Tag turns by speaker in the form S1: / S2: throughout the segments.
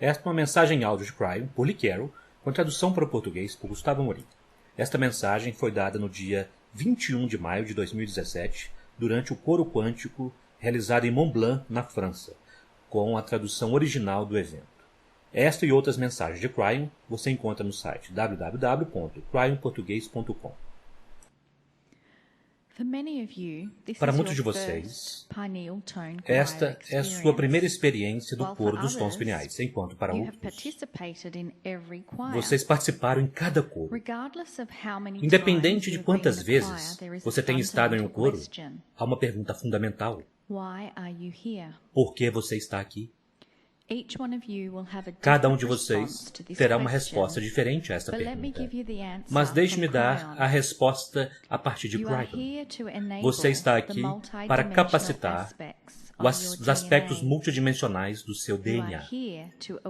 S1: Esta é uma mensagem em áudio de Cryon, por Lee Carroll, com tradução para o português por Gustavo Amorim. Esta mensagem foi dada no dia 21 de maio de 2017, durante o coro quântico realizado em Mont Blanc, na França, com a tradução original do evento. Esta e outras mensagens de Cryon você encontra no site www.cryonportugues.com. Para muitos de vocês, esta é a sua primeira experiência do coro dos tons pineais, enquanto para outros, vocês participaram em cada coro. Independente de quantas vezes você tenha estado em um coro, há uma pergunta fundamental. Por que você está aqui? Cada um de vocês terá uma resposta diferente a esta pergunta. Mas deixe-me dar a resposta a partir de Cryon. Você está aqui para capacitar os aspectos multidimensionais do seu DNA.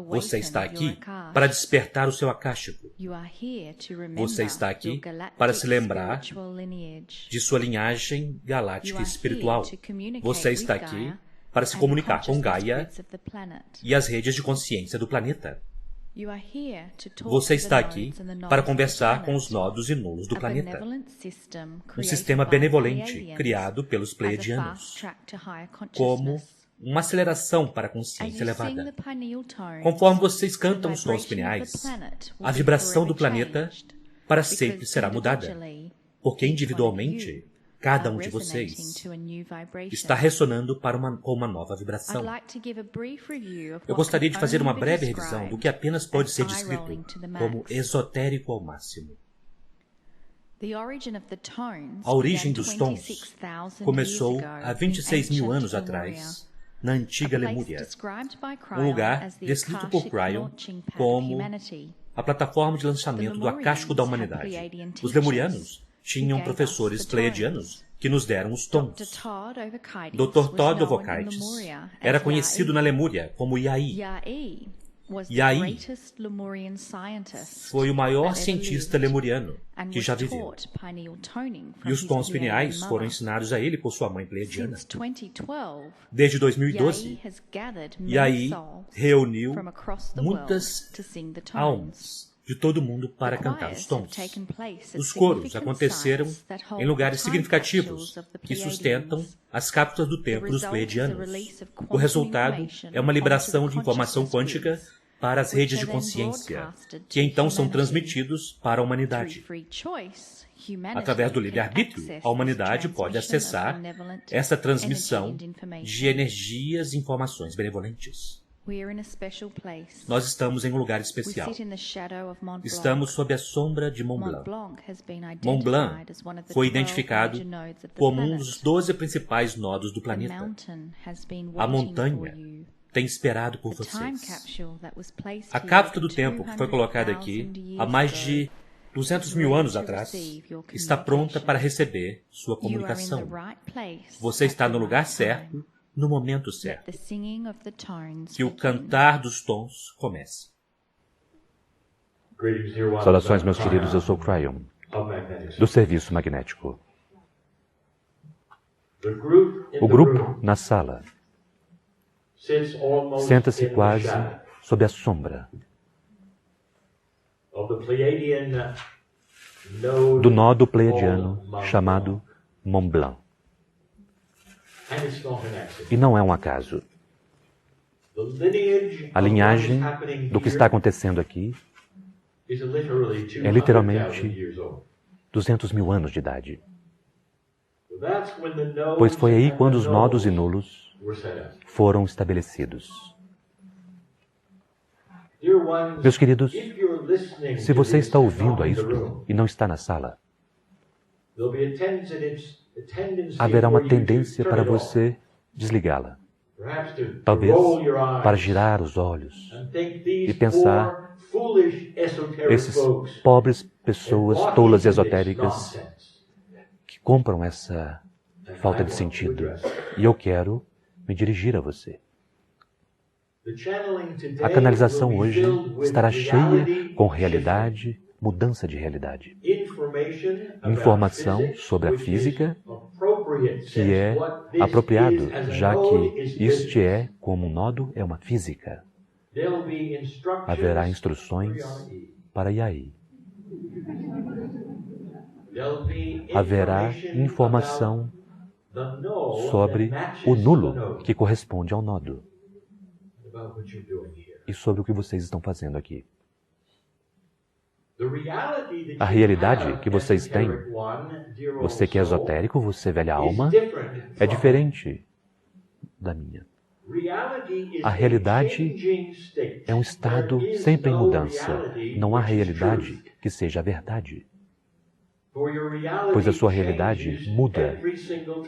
S1: Você está aqui para despertar o seu akáshico. Você está aqui para se lembrar de sua linhagem galáctica e espiritual. Você está aqui para se comunicar com Gaia e as redes de consciência do planeta. Você está aqui para conversar com os nodos e nulos do planeta. Um sistema benevolente criado pelos Pleiadianos, como uma aceleração para a consciência elevada. Conforme vocês cantam os tons pineais, a vibração do planeta para sempre será mudada, porque individualmente cada um de vocês está ressonando com uma nova vibração. Eu gostaria de fazer uma breve revisão do que apenas pode ser descrito como esotérico ao máximo. A origem dos tons começou há 26 mil anos atrás, na antiga Lemúria, um lugar descrito por Cryon como a plataforma de lançamento do akáshico da humanidade. Os lemurianos tinham professores pleiadianos que nos deram os tons. Dr. Todd Ovokaites era conhecido na Lemúria como Iai. Iai foi o maior cientista lemuriano que já viveu. E os tons pineais foram ensinados a ele por sua mãe pleiadiana. Desde 2012, Iai reuniu muitas almas de todo o mundo para cantar os tons. Os coros aconteceram em lugares significativos que sustentam as cápsulas do tempo dos Pleiadianos. O resultado é uma liberação de informação quântica para as redes de consciência, que então são transmitidos para a humanidade. Através do livre-arbítrio, a humanidade pode acessar essa transmissão de energias e informações benevolentes. Nós estamos em um lugar especial. Estamos sob a sombra de Mont Blanc. Mont Blanc foi identificado como um dos 12 principais nodos do planeta. A montanha tem esperado por vocês. A cápsula do tempo que foi colocada aqui há mais de 200 mil anos atrás está pronta para receber sua comunicação. Você está no lugar certo, no momento certo. Que o cantar dos tons comece.
S2: Saudações, meus queridos, eu sou Cryon, do Serviço Magnético. O grupo na sala senta-se quase sob a sombra do nódo pleiadiano chamado Mont Blanc. E não é um acaso. A linhagem do que está acontecendo aqui é literalmente 200 mil anos de idade. Pois foi aí quando os nodos e nulos foram estabelecidos. Meus queridos, se você está ouvindo a isto e não está na sala, haverá uma tendência para você desligá-la. Talvez para girar os olhos e pensar, esses pobres pessoas tolas e esotéricas que compram essa falta de sentido. E eu quero me dirigir a você. A canalização hoje estará cheia com realidade, mudança de realidade. Informação sobre a física, que é apropriado, já que este é, como um nodo, é uma física. Haverá instruções para Yai. Haverá informação sobre o nulo que corresponde ao nodo e sobre o que vocês estão fazendo aqui. A realidade que vocês têm, você que é esotérico, você velha alma, é diferente da minha. A realidade é um estado sempre em mudança. Não há realidade que seja a verdade. Pois a sua realidade muda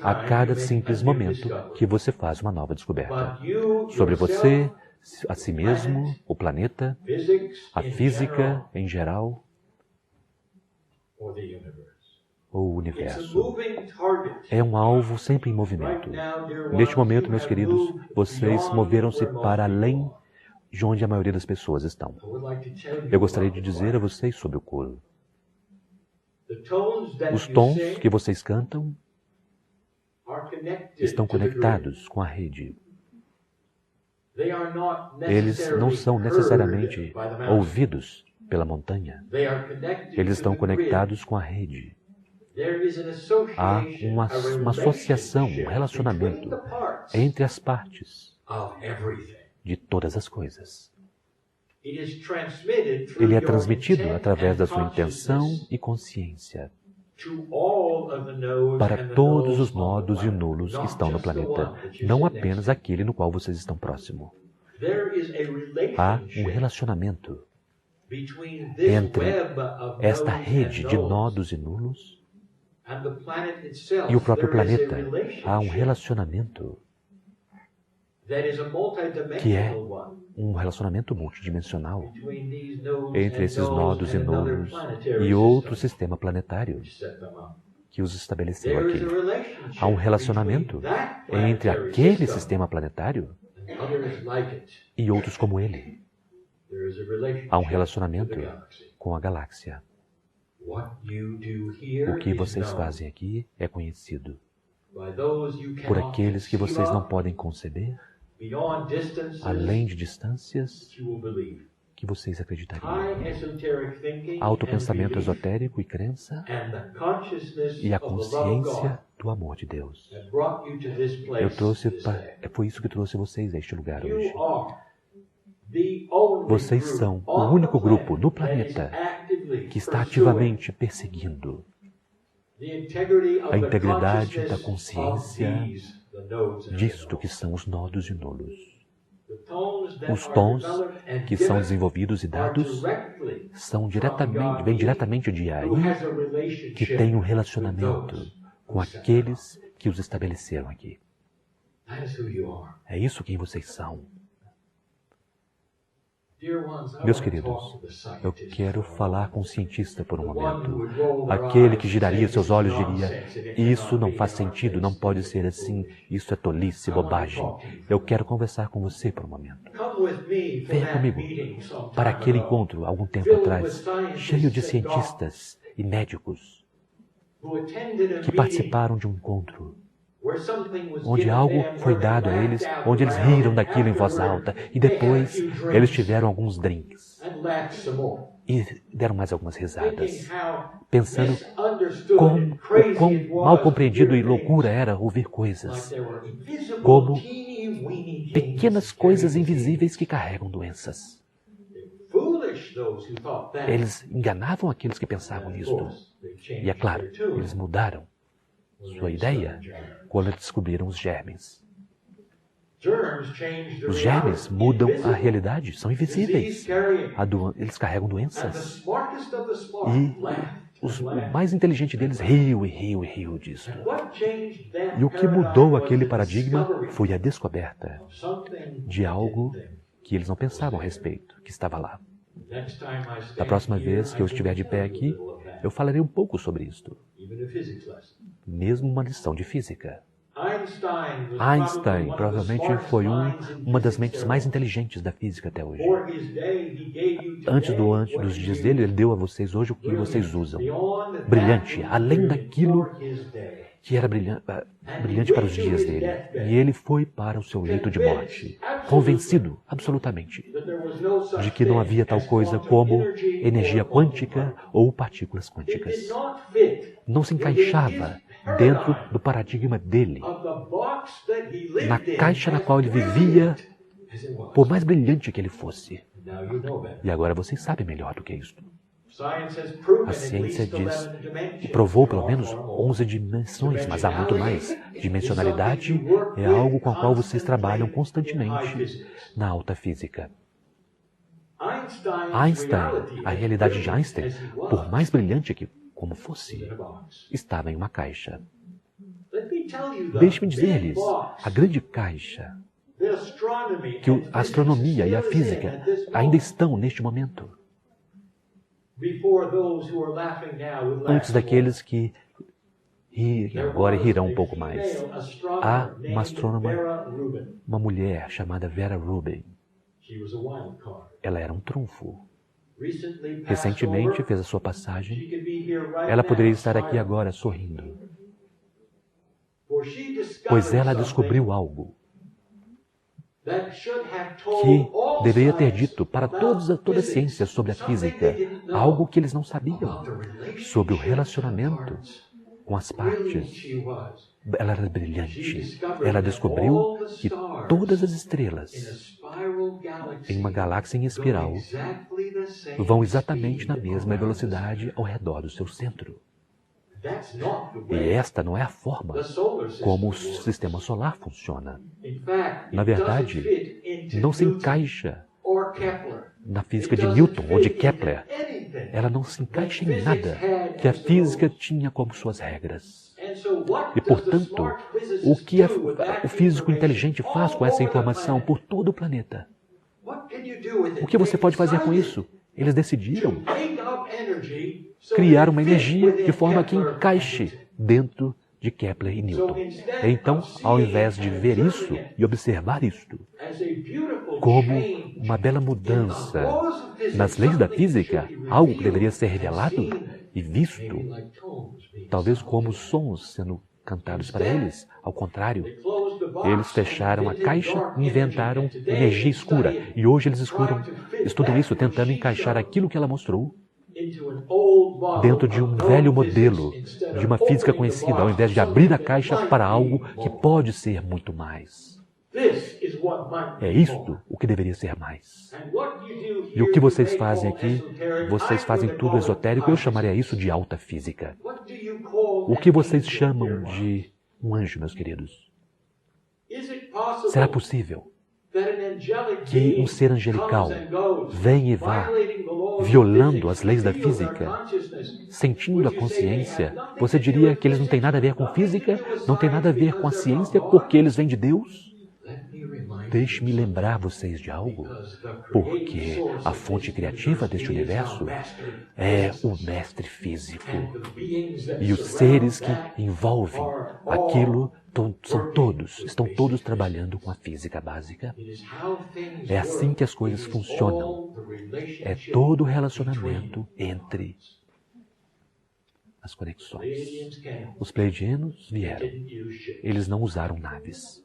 S2: a cada simples momento que você faz uma nova descoberta. Sobre você, a si mesmo, o planeta, a física em geral, ou o universo. É um alvo sempre em movimento. Neste momento, meus queridos, vocês moveram-se para além de onde a maioria das pessoas estão. Eu gostaria de dizer a vocês sobre o coro. Os tons que vocês cantam estão conectados com a rede. Eles não são necessariamente ouvidos pela montanha. Eles estão conectados com a rede. Há uma associação, um relacionamento entre as partes de todas as coisas. Ele é transmitido através da sua intenção e consciência para todos os nodos e nulos que estão no planeta, não apenas aquele no qual vocês estão próximos. Há um relacionamento entre esta rede de nodos e nulos e o próprio planeta. Há um relacionamento que é um relacionamento multidimensional entre esses nodos e nulos e outro sistema planetário que os estabeleceu aqui. Há um relacionamento entre aquele sistema planetário e outros como ele. Há um relacionamento com a galáxia. O que vocês fazem aqui é conhecido por aqueles que vocês não podem conceber, além de distâncias que vocês acreditariam. Autopensamento esotérico e crença e a consciência do amor de Deus. Foi isso que trouxe vocês a este lugar hoje. Vocês são o único grupo no planeta que está ativamente perseguindo a integridade da consciência disto que são os nodos e nulos. Os tons que são desenvolvidos e dados vêm diretamente de Yai, que tem um relacionamento com aqueles que os estabeleceram aqui. É isso quem vocês são. Meus queridos, eu quero falar com um cientista por um momento. Aquele que giraria seus olhos diria, isso não faz sentido, não pode ser assim, isso é tolice, bobagem. Eu quero conversar com você por um momento. Venha comigo para aquele encontro, algum tempo atrás, cheio de cientistas e médicos que participaram de um encontro onde algo foi dado a eles, onde eles riram daquilo em voz alta, e depois eles tiveram alguns drinks e deram mais algumas risadas, pensando o quão mal compreendido e loucura era ouvir coisas, como pequenas coisas invisíveis que carregam doenças. Eles enganavam aqueles que pensavam nisto. E é claro, eles mudaram sua ideia quando descobriram os germes. Os germes mudam a realidade, são invisíveis. Eles carregam doenças. E o mais inteligente deles riu e riu e riu disso. E o que mudou aquele paradigma foi a descoberta de algo que eles não pensavam a respeito, que estava lá. Da próxima vez que eu estiver de pé aqui, eu falarei um pouco sobre isto. Mesmo uma lição de física. Einstein provavelmente foi uma das mentes mais inteligentes da física até hoje. Antes dos dias dele, ele deu a vocês hoje o que vocês usam. Brilhante, além daquilo que era brilhante para os dias dele. E ele foi para o seu leito de morte, convencido, absolutamente, de que não havia tal coisa como energia quântica ou partículas quânticas. Não se encaixava dentro do paradigma dele, na caixa na qual ele vivia, por mais brilhante que ele fosse. E agora vocês sabem melhor do que isso. A ciência diz, provou pelo menos 11 dimensões, mas há muito mais. Dimensionalidade é algo com o qual vocês trabalham constantemente na alta física. Einstein, a realidade de Einstein, por mais brilhante que como fosse, estava em uma caixa. Deixe-me dizer-lhes, a grande caixa, que a astronomia e a física ainda estão neste momento. Antes daqueles que agora rirão um pouco mais. Há uma astrônoma, uma mulher chamada Vera Rubin. Ela era um trunfo. Recentemente fez a sua passagem. Ela poderia estar aqui agora sorrindo. Pois ela descobriu algo que deveria ter dito para toda a ciência sobre a física, algo que eles não sabiam, sobre o relacionamento com as partes. Ela era brilhante. Ela descobriu que todas as estrelas em uma galáxia em espiral vão exatamente na mesma velocidade ao redor do seu centro. E esta não é a forma como o sistema solar funciona. Na verdade, não se encaixa na física de Newton ou de Kepler. Ela não se encaixa em nada que a física tinha como suas regras. E, portanto, o que o físico inteligente faz com essa informação por todo o planeta? O que você pode fazer com isso? Eles decidiram criar uma energia de forma que encaixe dentro de Kepler e Newton. Então, ao invés de ver isso e observar isto como uma bela mudança nas leis da física, algo que deveria ser revelado e visto, talvez como sons sendo cantados para eles, ao contrário, eles fecharam a caixa e inventaram energia escura. E hoje eles estudam isso, tentando encaixar aquilo que ela mostrou dentro de um velho modelo de uma física conhecida, ao invés de abrir a caixa para algo que pode ser muito mais. É isto o que deveria ser mais. E o que vocês fazem aqui? Vocês fazem tudo esotérico, eu chamaria isso de alta física. O que vocês chamam de um anjo, meus queridos? Será possível que um ser angelical venha e vá violando as leis da física, sentindo a consciência? Você diria que eles não têm nada a ver com física, não têm nada a ver com a ciência, porque eles vêm de Deus? Deixe-me lembrar vocês de algo, porque a fonte criativa deste universo é o mestre físico. E os seres que envolvem aquilo estão todos trabalhando com a física básica. É assim que as coisas funcionam. É todo o relacionamento entre as conexões. Os pleiadianos vieram. Eles não usaram naves.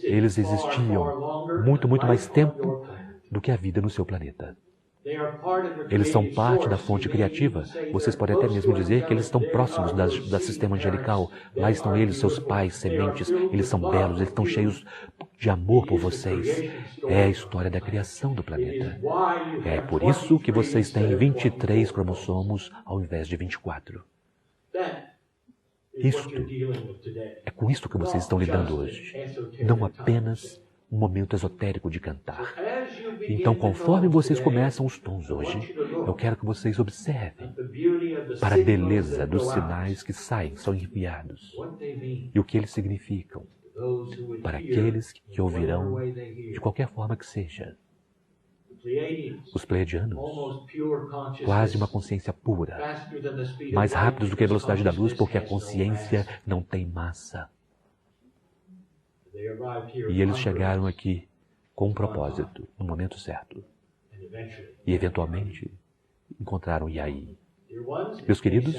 S2: Eles existiam muito mais tempo do que a vida no seu planeta. Eles são parte da fonte criativa. Vocês podem até mesmo dizer que eles estão próximos do sistema angelical. Lá estão eles, seus pais, sementes. Eles são belos, eles estão cheios de amor por vocês. É a história da criação do planeta. É por isso que vocês têm 23 cromossomos ao invés de 24. É com isto que vocês estão lidando hoje. Não apenas um momento esotérico de cantar. Então, conforme vocês começam os tons hoje, eu quero que vocês observem para a beleza dos sinais que saem, são enviados, e o que eles significam para aqueles que ouvirão de qualquer forma que seja. Os pleiadianos, quase uma consciência pura, mais rápidos do que a velocidade da luz, porque a consciência não tem massa. E eles chegaram aqui com um propósito, no momento certo. E, eventualmente, encontraram Yai. Meus queridos,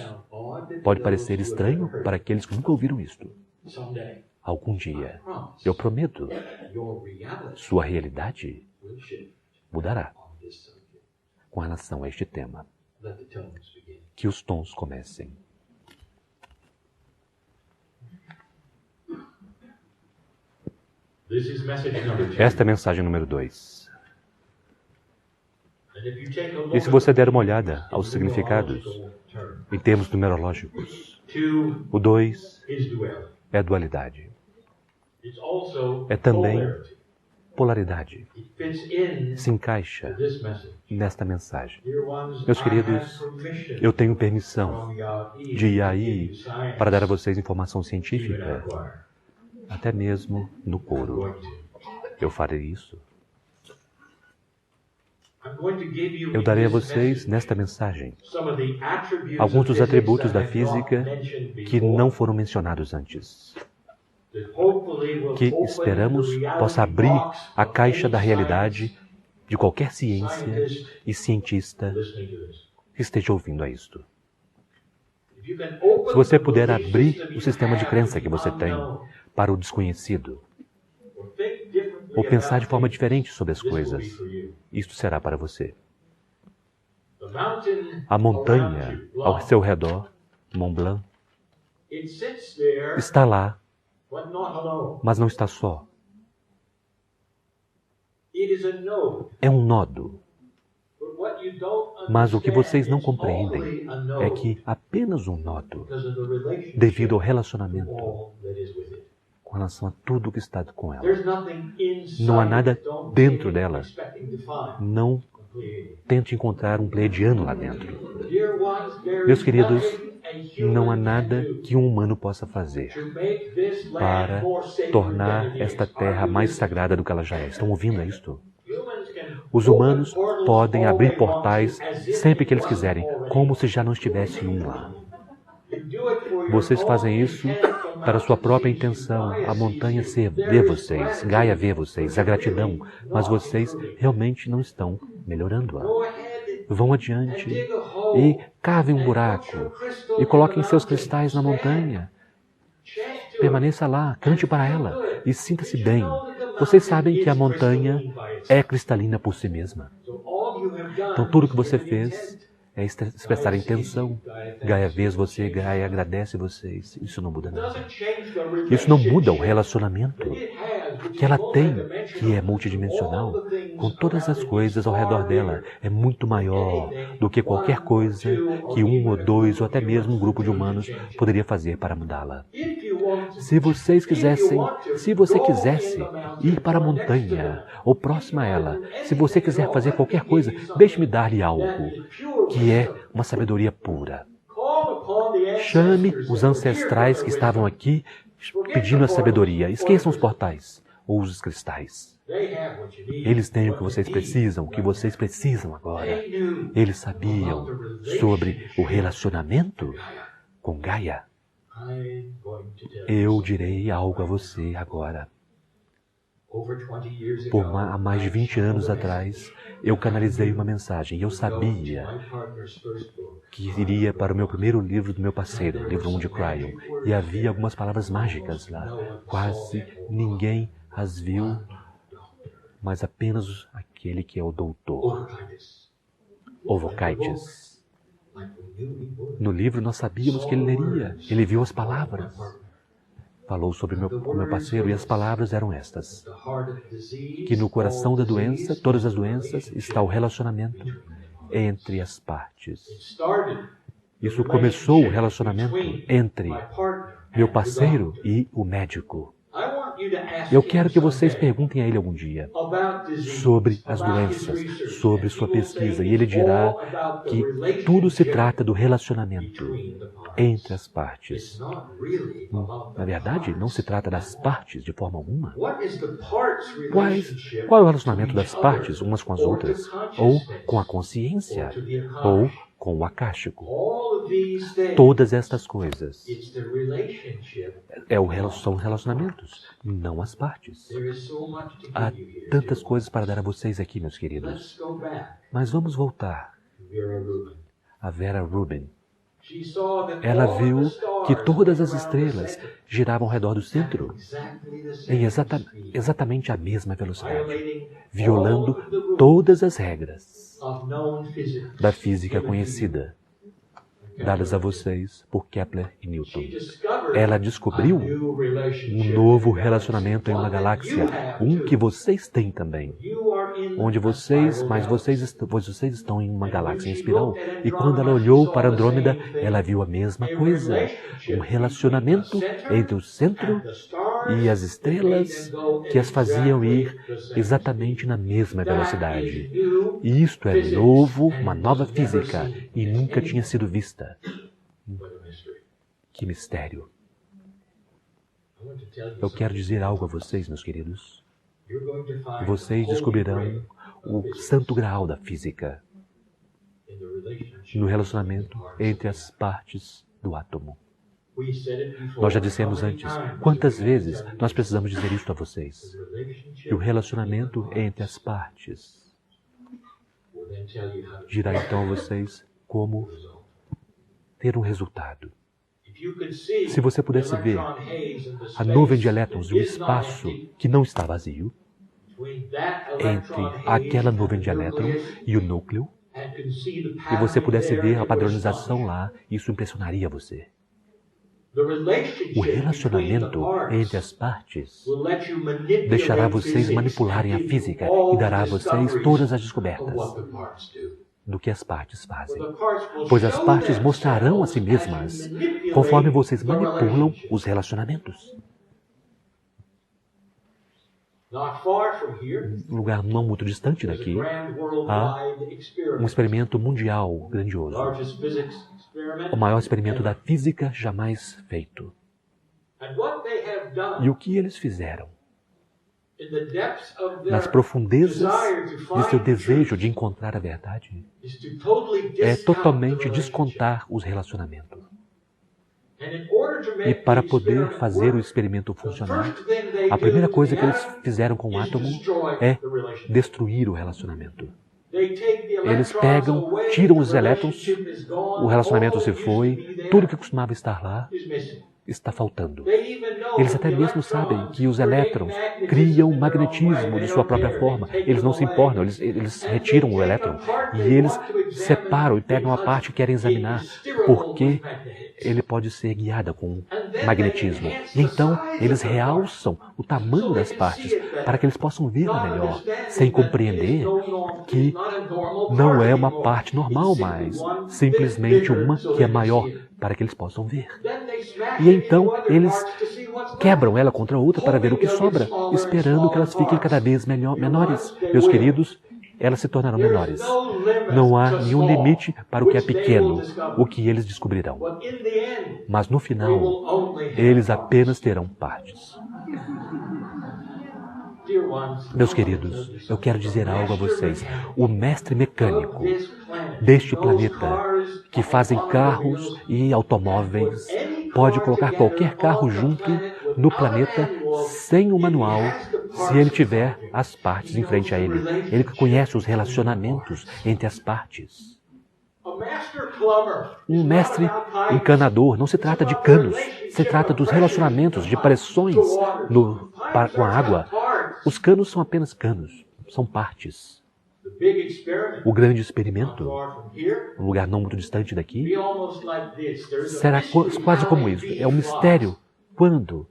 S2: pode parecer estranho para aqueles que nunca ouviram isto. Algum dia, eu prometo, sua realidade mudará com relação a este tema. Que os tons comecem. Esta é a mensagem número 2. E se você der uma olhada aos significados, em termos numerológicos, o 2 é dualidade. É também polaridade. Se encaixa nesta mensagem. Meus queridos, eu tenho permissão de ir aí para dar a vocês informação científica, até mesmo no coro. Eu farei isso. Eu darei a vocês, nesta mensagem, alguns dos atributos da física que não foram mencionados antes. Que esperamos possa abrir a caixa da realidade de qualquer ciência e cientista que esteja ouvindo a isto. Se você puder abrir o sistema de crença que você tem para o desconhecido, ou pensar de forma diferente sobre as coisas, isto será para você. A montanha ao seu redor, Mont Blanc, está lá, mas não está só. É um nodo. Mas o que vocês não compreendem é que apenas um nodo, devido ao relacionamento com relação a tudo que está com ela. Não há nada dentro dela. Não tente encontrar um pleiadiano lá dentro. Meus queridos, não há nada que um humano possa fazer para tornar esta terra mais sagrada do que ela já é. Estão ouvindo isto? Os humanos podem abrir portais sempre que eles quiserem, como se já não estivesse um lá. Vocês fazem isso para sua própria intenção. A montanha vê vocês, Gaia vê vocês, a gratidão, mas vocês realmente não estão melhorando-a. Vão adiante e cavem um buraco e coloquem seus cristais na montanha. Permaneça lá, cante para ela e sinta-se bem. Vocês sabem que a montanha é cristalina por si mesma. Então tudo que você fez é expressar a intenção. Gaia vê você, Gaia agradece vocês. Isso não muda nada. Isso não muda o relacionamento que ela tem, que é multidimensional, com todas as coisas ao redor dela. É muito maior do que qualquer coisa que um ou dois, ou até mesmo um grupo de humanos poderia fazer para mudá-la. Se você quisesse ir para a montanha, ou próxima a ela, se você quiser fazer qualquer coisa, deixe-me dar-lhe algo, que é uma sabedoria pura. Chame os ancestrais que estavam aqui pedindo a sabedoria. Esqueçam os portais ou os cristais. Eles têm o que vocês precisam agora. Eles sabiam sobre o relacionamento com Gaia. Eu direi algo a você agora. Há mais de 20 anos atrás, eu canalizei uma mensagem e eu sabia que iria para o meu primeiro livro do meu parceiro, livro 1 de Cryon, e havia algumas palavras mágicas lá. Quase ninguém as viu, mas apenas aquele que é o doutor, Ovokaites. No livro nós sabíamos que ele leria, ele viu as palavras. Falou sobre o meu parceiro e as palavras eram estas: que no coração da doença, todas as doenças, está o relacionamento entre as partes. Isso começou o relacionamento entre meu parceiro e o médico. Eu quero que vocês perguntem a ele algum dia sobre as doenças, sobre sua pesquisa, e ele dirá que tudo se trata do relacionamento entre as partes. Na verdade, não se trata das partes de forma alguma. Qual é o relacionamento das partes umas com as outras? Ou com a consciência? Ou com o akáshico? Todas estas coisas são relacionamentos, não as partes. Há tantas coisas para dar a vocês aqui, meus queridos. Mas vamos voltar a Vera Rubin. Ela viu que todas as estrelas giravam ao redor do centro em exatamente a mesma velocidade, violando todas as regras da física conhecida, dadas a vocês por Kepler e Newton. Ela descobriu um novo relacionamento em uma galáxia, um que vocês têm também, onde vocês estão em uma galáxia em espiral. E quando ela olhou para Andrômeda, ela viu a mesma coisa, um relacionamento entre o centro e as estrelas que as faziam ir exatamente na mesma velocidade. E isto é novo, uma nova física, e nunca tinha sido vista. Que mistério! Eu quero dizer algo a vocês, meus queridos. Vocês descobrirão o santo graal da física no relacionamento entre as partes do átomo. Nós já dissemos antes, quantas vezes nós precisamos dizer isto a vocês? E o relacionamento entre as partes dirá então a vocês como ter um resultado. Se você pudesse ver a nuvem de elétrons e o espaço que não está vazio, entre aquela nuvem de elétrons e o núcleo, e você pudesse ver a padronização lá, isso impressionaria você. O relacionamento entre as partes deixará vocês manipularem a física e dará a vocês todas as descobertas do que as partes fazem. Pois as partes mostrarão a si mesmas conforme vocês manipulam os relacionamentos. Um lugar não muito distante daqui, há um experimento mundial grandioso. O maior experimento da física jamais feito. E o que eles fizeram? Nas profundezas de seu desejo de encontrar a verdade, é totalmente descontar os relacionamentos. E para poder fazer o experimento funcionar, a primeira coisa que eles fizeram com o átomo é destruir o relacionamento. Eles pegam, tiram os elétrons, o relacionamento se foi, tudo que costumava estar lá está faltando. Eles até mesmo sabem que os elétrons criam magnetismo de sua própria forma. Eles não se importam, eles retiram o elétron e eles separam e pegam a parte que querem examinar, porque ele pode ser guiada com magnetismo. E então eles realçam o tamanho das partes para que eles possam vê-la melhor, sem compreender que não é uma parte normal, mas simplesmente uma que é maior, para que eles possam ver. E então eles quebram ela contra a outra para ver o que sobra, esperando que elas fiquem cada vez menores. Meus queridos, elas se tornarão menores. Não há nenhum limite para o que é pequeno, o que eles descobrirão. Mas no final, eles apenas terão partes. Meus queridos, eu quero dizer algo a vocês. O mestre mecânico deste planeta, que fazem carros e automóveis, pode colocar qualquer carro junto no planeta sem um manual, se ele tiver as partes em frente a ele. Ele conhece os relacionamentos entre as partes. Um mestre encanador, não se trata de canos, se trata dos relacionamentos, de pressões com a água. Os canos são apenas canos, são partes. O grande experimento, um lugar não muito distante daqui, será quase como isso. É um mistério quando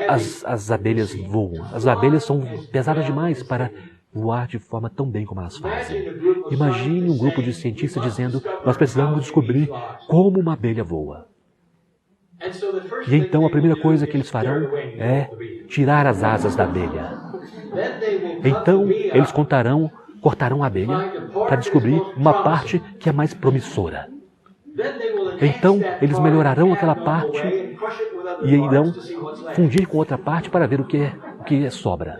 S2: as abelhas voam. As abelhas são pesadas demais para voar de forma tão bem como elas fazem. Imagine um grupo de cientistas dizendo: nós precisamos descobrir como uma abelha voa. E então a primeira coisa que eles farão é tirar as asas da abelha. Então eles cortarão a abelha para descobrir uma parte que é mais promissora. Então eles melhorarão aquela parte e irão fundir com outra parte para ver o que sobra.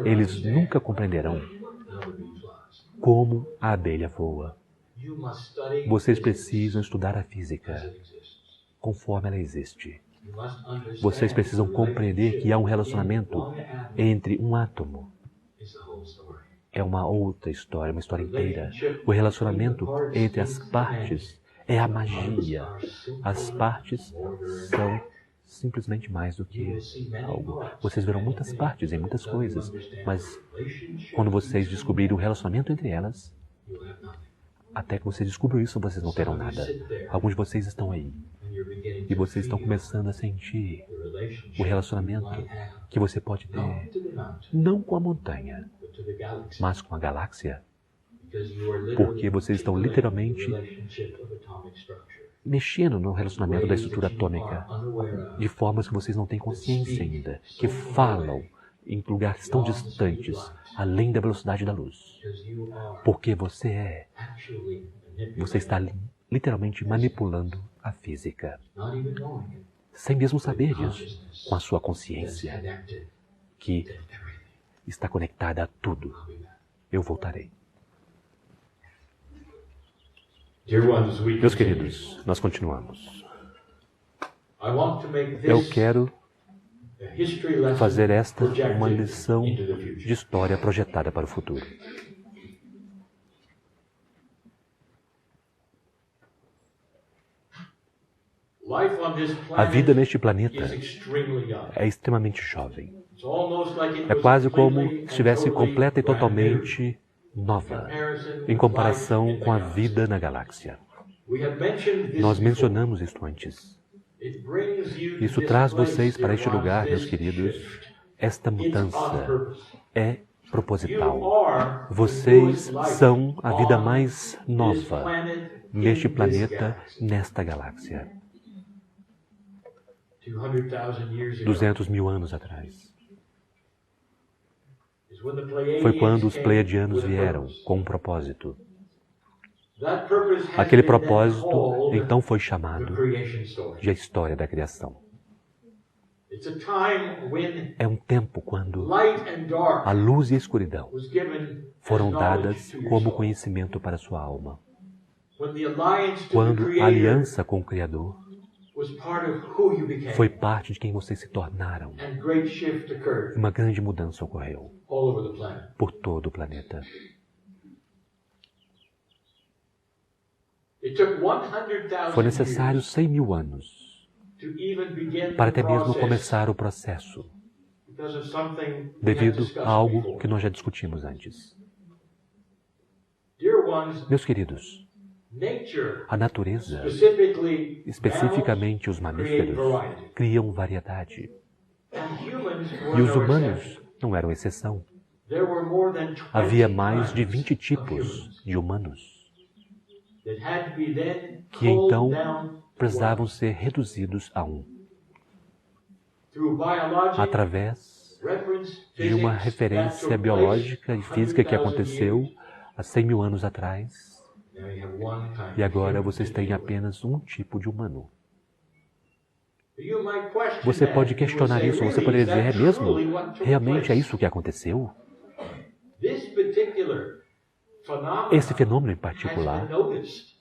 S2: Eles nunca compreenderão como a abelha voa. Vocês precisam estudar a física conforme ela existe. Vocês precisam compreender que há um relacionamento entre um átomo é uma outra história, uma história inteira. O relacionamento entre as partes é a magia. As partes são simplesmente mais do que algo. Vocês verão muitas partes em muitas coisas, mas quando vocês descobrirem o relacionamento entre elas, até que vocês descubram isso, vocês não terão nada. Alguns de vocês estão aí e vocês estão começando a sentir o relacionamento que você pode ter, não com a montanha, mas com a galáxia, porque vocês estão literalmente mexendo no relacionamento da estrutura atômica de formas que vocês não têm consciência ainda, que falam em lugares tão distantes, além da velocidade da luz. Porque você está literalmente manipulando a física, sem mesmo saber disso, com a sua consciência, que está conectada a tudo. Eu voltarei. Meus queridos, nós continuamos. Eu quero fazer esta uma lição de história projetada para o futuro. A vida neste planeta é extremamente jovem. É quase como se estivesse completa e totalmente nova, em comparação com a vida na galáxia. Nós mencionamos isto antes. Isso traz vocês para este lugar, meus queridos. Esta mudança é proposital. Vocês são a vida mais nova neste planeta, nesta galáxia. 200 mil anos atrás. Foi quando os pleiadianos vieram com um propósito. Aquele propósito, então, foi chamado de a história da criação. É um tempo quando a luz e a escuridão foram dadas como conhecimento para a sua alma. Quando a aliança com o Criador foi parte de quem vocês se tornaram. Uma grande mudança ocorreu por todo o planeta. Foi necessário 100 mil anos para até mesmo começar o processo, devido a algo que nós já discutimos antes. Meus queridos, a natureza, especificamente os mamíferos, criam variedade. E os humanos não eram exceção. Havia mais de 20 tipos de humanos que então precisavam ser reduzidos a um. Através de uma referência biológica e física que aconteceu há 100 mil anos atrás. E agora vocês têm apenas um tipo de humano. Você pode questionar isso, você poderia dizer, é mesmo? Realmente é isso que aconteceu? Esse fenômeno em particular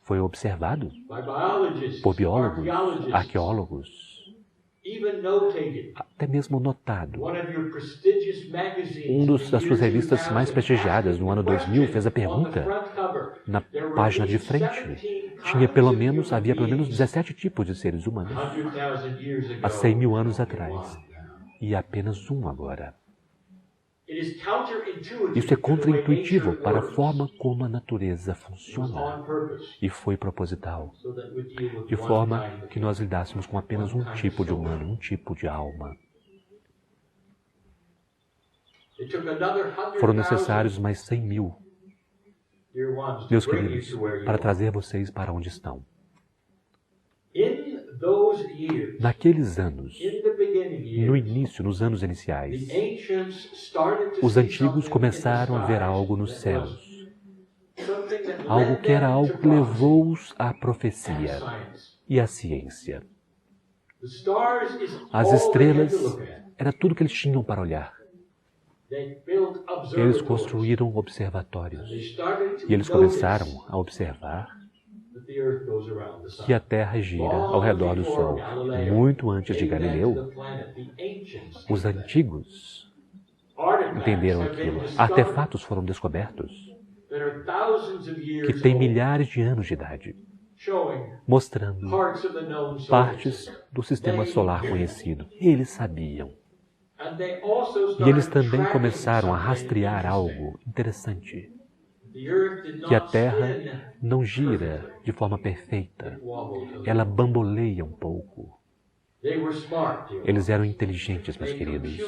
S2: foi observado por biólogos, arqueólogos, até mesmo notado. Das suas revistas mais prestigiadas no ano 2000 fez a pergunta na página de frente. Havia pelo menos 17 tipos de seres humanos há 100 mil anos atrás e apenas um agora. Isso é contraintuitivo para a forma como a natureza funciona e foi proposital, de forma que nós lidássemos com apenas um tipo de humano, um tipo de alma. Foram necessários mais 100 mil, meus queridos, para trazer vocês para onde estão. Naqueles anos, no início, nos anos iniciais, os antigos começaram a ver algo nos céus. Algo que era algo que levou-os à profecia e à ciência. As estrelas era tudo que eles tinham para olhar. Eles construíram observatórios e eles começaram a observar que a Terra gira ao redor do Sol. Muito antes de Galileu, os antigos entenderam aquilo. Artefatos foram descobertos que têm milhares de anos de idade, mostrando partes do sistema solar conhecido. Eles sabiam. E eles também começaram a rastrear algo interessante, que a Terra não gira de forma perfeita. Ela bamboleia um pouco. Eles eram inteligentes, meus queridos.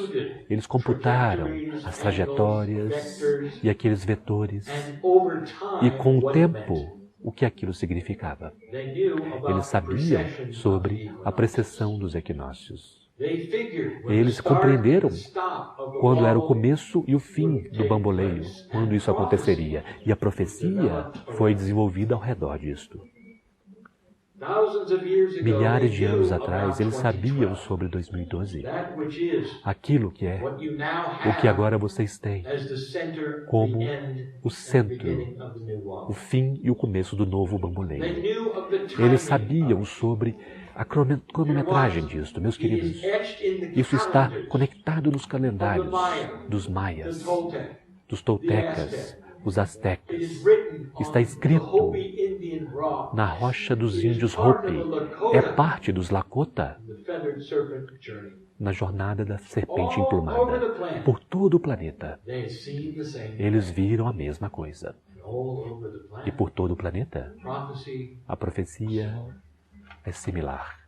S2: Eles computaram as trajetórias e aqueles vetores. E com o tempo, o que aquilo significava. Eles sabiam sobre a precessão dos equinócios. Eles compreenderam quando era o começo e o fim do bamboleio, quando isso aconteceria. E a profecia foi desenvolvida ao redor disto. Milhares de anos atrás, eles sabiam sobre 2012. Aquilo que é o que agora vocês têm como o centro, o fim e o começo do novo bamboleio. Eles sabiam sobre a cronometragem disto, meus queridos. Isso está conectado nos calendários dos maias, dos toltecas, os astecas. Está escrito na rocha dos índios Hopi. É parte dos Lakota na jornada da serpente emplumada. Por todo o planeta, eles viram a mesma coisa. E por todo o planeta, a profecia é similar.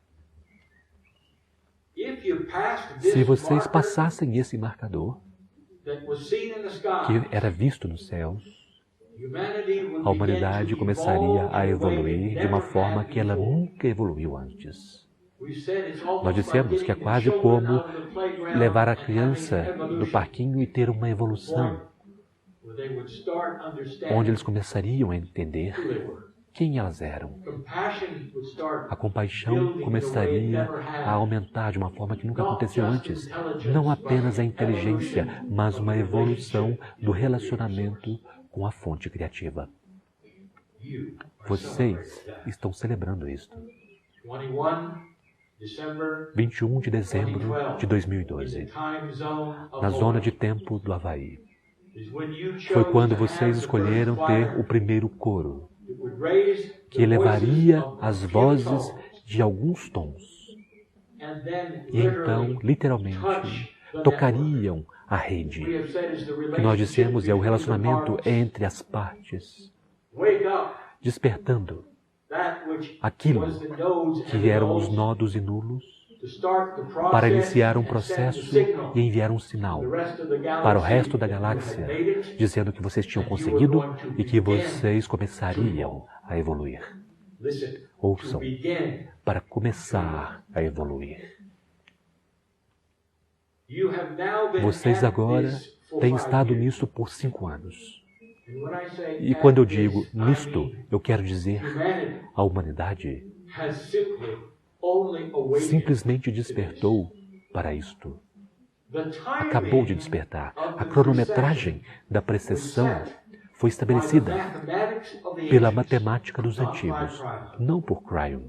S2: Se vocês passassem esse marcador, que era visto nos céus, a humanidade começaria a evoluir de uma forma que ela nunca evoluiu antes. Nós dissemos que é quase como levar a criança do parquinho e ter uma evolução, onde eles começariam a entender quem elas eram. A compaixão começaria a aumentar de uma forma que nunca aconteceu antes. Não apenas a inteligência, mas uma evolução do relacionamento com a fonte criativa. Vocês estão celebrando isto. 21 de dezembro de 2012, na zona de tempo do Havaí. Foi quando vocês escolheram ter o primeiro coro, que elevaria as vozes de alguns tons. E então, literalmente, tocariam a rede. O que nós dissemos é o relacionamento entre as partes, despertando aquilo que eram os nodos e nulos, para iniciar um processo e enviar um sinal para o resto da galáxia, dizendo que vocês tinham conseguido e que vocês começariam a evoluir. Ouçam, para começar a evoluir. Vocês agora têm estado nisso por 5 anos. E quando eu digo nisto, eu quero dizer a humanidade simplesmente despertou para isto. Acabou de despertar. A cronometragem da precessão foi estabelecida pela matemática dos antigos, não por Cryon.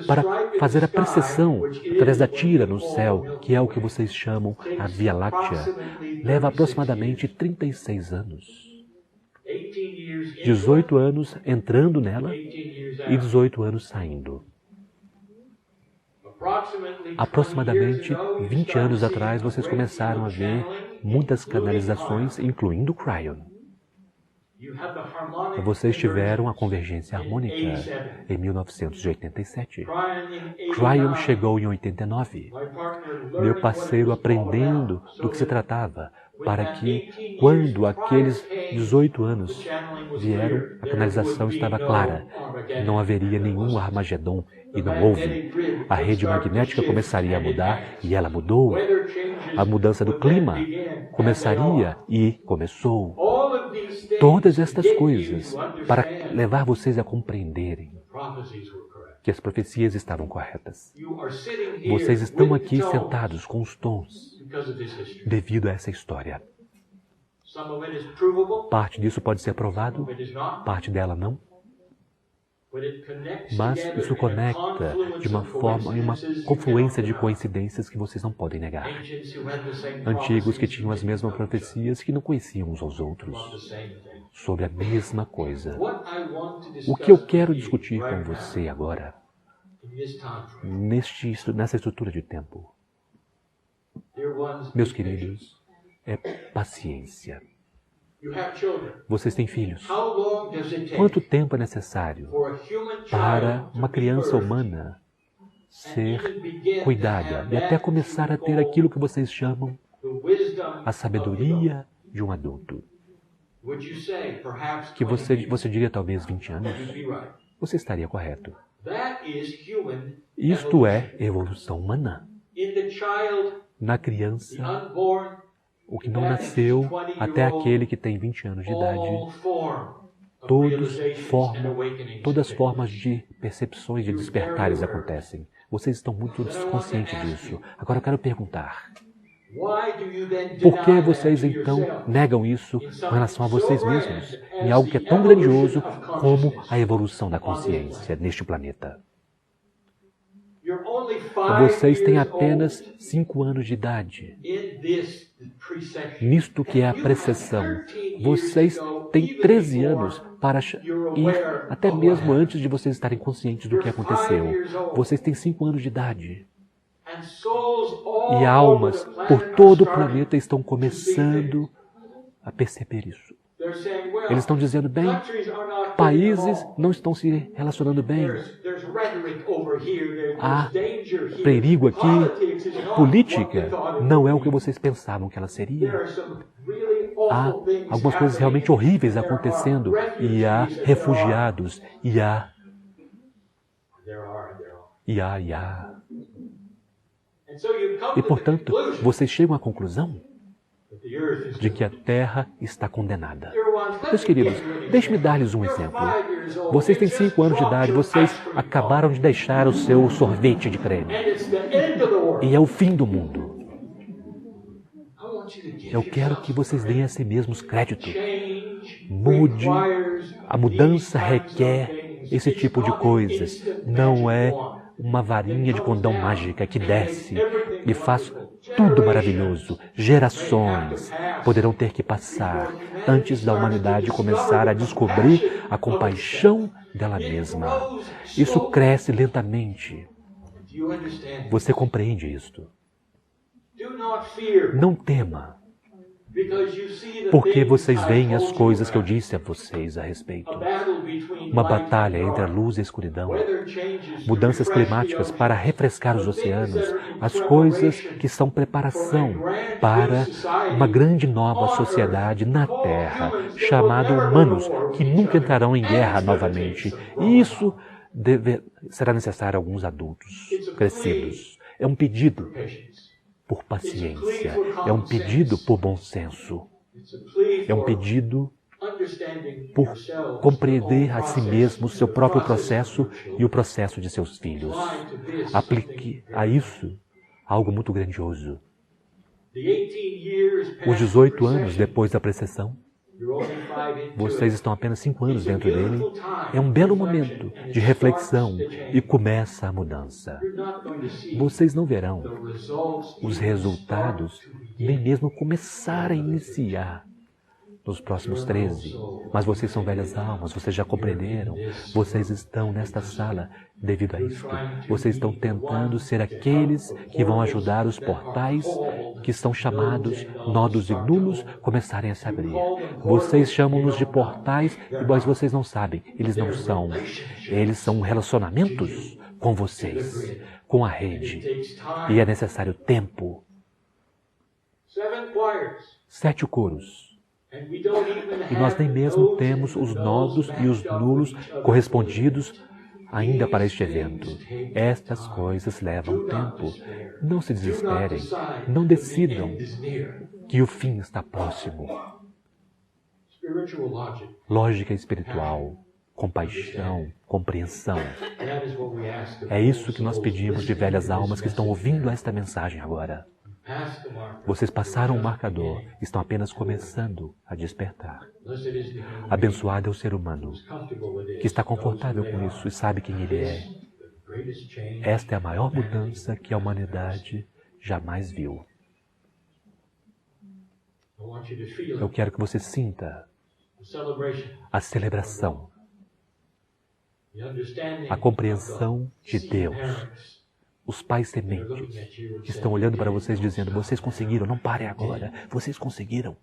S2: Para fazer a precessão através da tira no céu, que é o que vocês chamam a Via Láctea, leva aproximadamente 36 anos. 18 anos entrando nela e 18 anos saindo. Aproximadamente 20 anos atrás, vocês começaram a ver muitas canalizações, incluindo Cryon. Vocês tiveram a convergência harmônica em 1987. Cryon chegou em 89. Meu parceiro aprendendo do que se tratava, para que, quando aqueles 18 anos vieram, a canalização estava clara. Não haveria nenhum Armagedon, e não houve. A rede magnética começaria a mudar, e ela mudou. A mudança do clima começaria, e começou. Todas estas coisas para levar vocês a compreenderem que as profecias estavam corretas. Vocês estão aqui sentados com os tons devido a essa história. Parte disso pode ser provado, parte dela não. Mas isso conecta de uma forma, em uma confluência de coincidências que vocês não podem negar. Antigos que tinham as mesmas profecias que não conheciam uns aos outros sobre a mesma coisa. O que eu quero discutir com você agora, nessa estrutura de tempo, meus queridos, é paciência. Vocês têm filhos. Quanto tempo é necessário para uma criança humana ser cuidada e até começar a ter aquilo que vocês chamam a sabedoria de um adulto? Que você diria talvez 20 anos? Você estaria correto. Isto é evolução humana. Na criança, o que não nasceu, até aquele que tem 20 anos de idade, todas as formas de percepções de despertares acontecem. Vocês estão muito desconscientes disso. Agora eu quero perguntar, por que vocês então negam isso com relação a vocês mesmos, em algo que é tão grandioso como a evolução da consciência neste planeta? Vocês têm apenas 5 anos de idade. Nisto que é a precessão. Vocês têm 13 anos para ir até mesmo antes de vocês estarem conscientes do que aconteceu. Vocês têm 5 anos de idade. E almas por todo o planeta estão começando a perceber isso. Eles estão dizendo, bem, países não estão se relacionando bem. Há perigo aqui. Política não é o que vocês pensavam que ela seria. Há algumas coisas realmente horríveis acontecendo. E há refugiados. E há. E, portanto, vocês chegam à conclusão de que a Terra está condenada. Meus queridos, deixe-me dar-lhes um exemplo. Vocês têm 5 anos de idade, vocês acabaram de deixar o seu sorvete de creme. E é o fim do mundo. Eu quero que vocês deem a si mesmos crédito. Mude. A mudança requer esse tipo de coisas. Não é uma varinha de condão mágica que desce e faz tudo maravilhoso. Gerações poderão ter que passar antes da humanidade começar a descobrir a compaixão dela mesma. Isso cresce lentamente. Você compreende isto? Não tema, porque vocês veem as coisas que eu disse a vocês a respeito. Uma batalha entre a luz e a escuridão, mudanças climáticas para refrescar os oceanos, as coisas que são preparação para uma grande nova sociedade na Terra, chamada humanos, que nunca entrarão em guerra novamente. E isso será necessário a alguns adultos crescidos. É um pedido por paciência, é um pedido por bom senso, é um pedido por compreender a si mesmo o seu próprio processo e o processo de seus filhos. Aplique a isso algo muito grandioso. Os 18 anos depois da precessão, vocês estão apenas 5 anos dentro dele. É um belo momento de reflexão e começa a mudança. Vocês não verão os resultados, nem mesmo começar a iniciar nos próximos 13. Mas vocês são velhas almas, vocês já compreenderam. Vocês estão nesta sala devido a isto. Vocês estão tentando ser aqueles que vão ajudar os portais que são chamados nodos e nulos começarem a se abrir. Vocês chamam-nos de portais, mas vocês não sabem. Eles não são. Eles são relacionamentos com vocês, com a rede. E é necessário tempo. 7 coros. E nós nem mesmo temos os nodos e os nulos correspondidos ainda para este evento. Estas coisas levam tempo. Não se desesperem. Não decidam que o fim está próximo. Lógica espiritual, compaixão, compreensão. É isso que nós pedimos de velhas almas que estão ouvindo esta mensagem agora. Vocês passaram o marcador, estão apenas começando a despertar. Abençoado é o ser humano que está confortável com isso e sabe quem ele é. Esta é a maior mudança que a humanidade jamais viu. Eu quero que você sinta a celebração, a compreensão de Deus. Os pais sementes que estão olhando para vocês dizendo, vocês conseguiram, não parem agora, vocês conseguiram.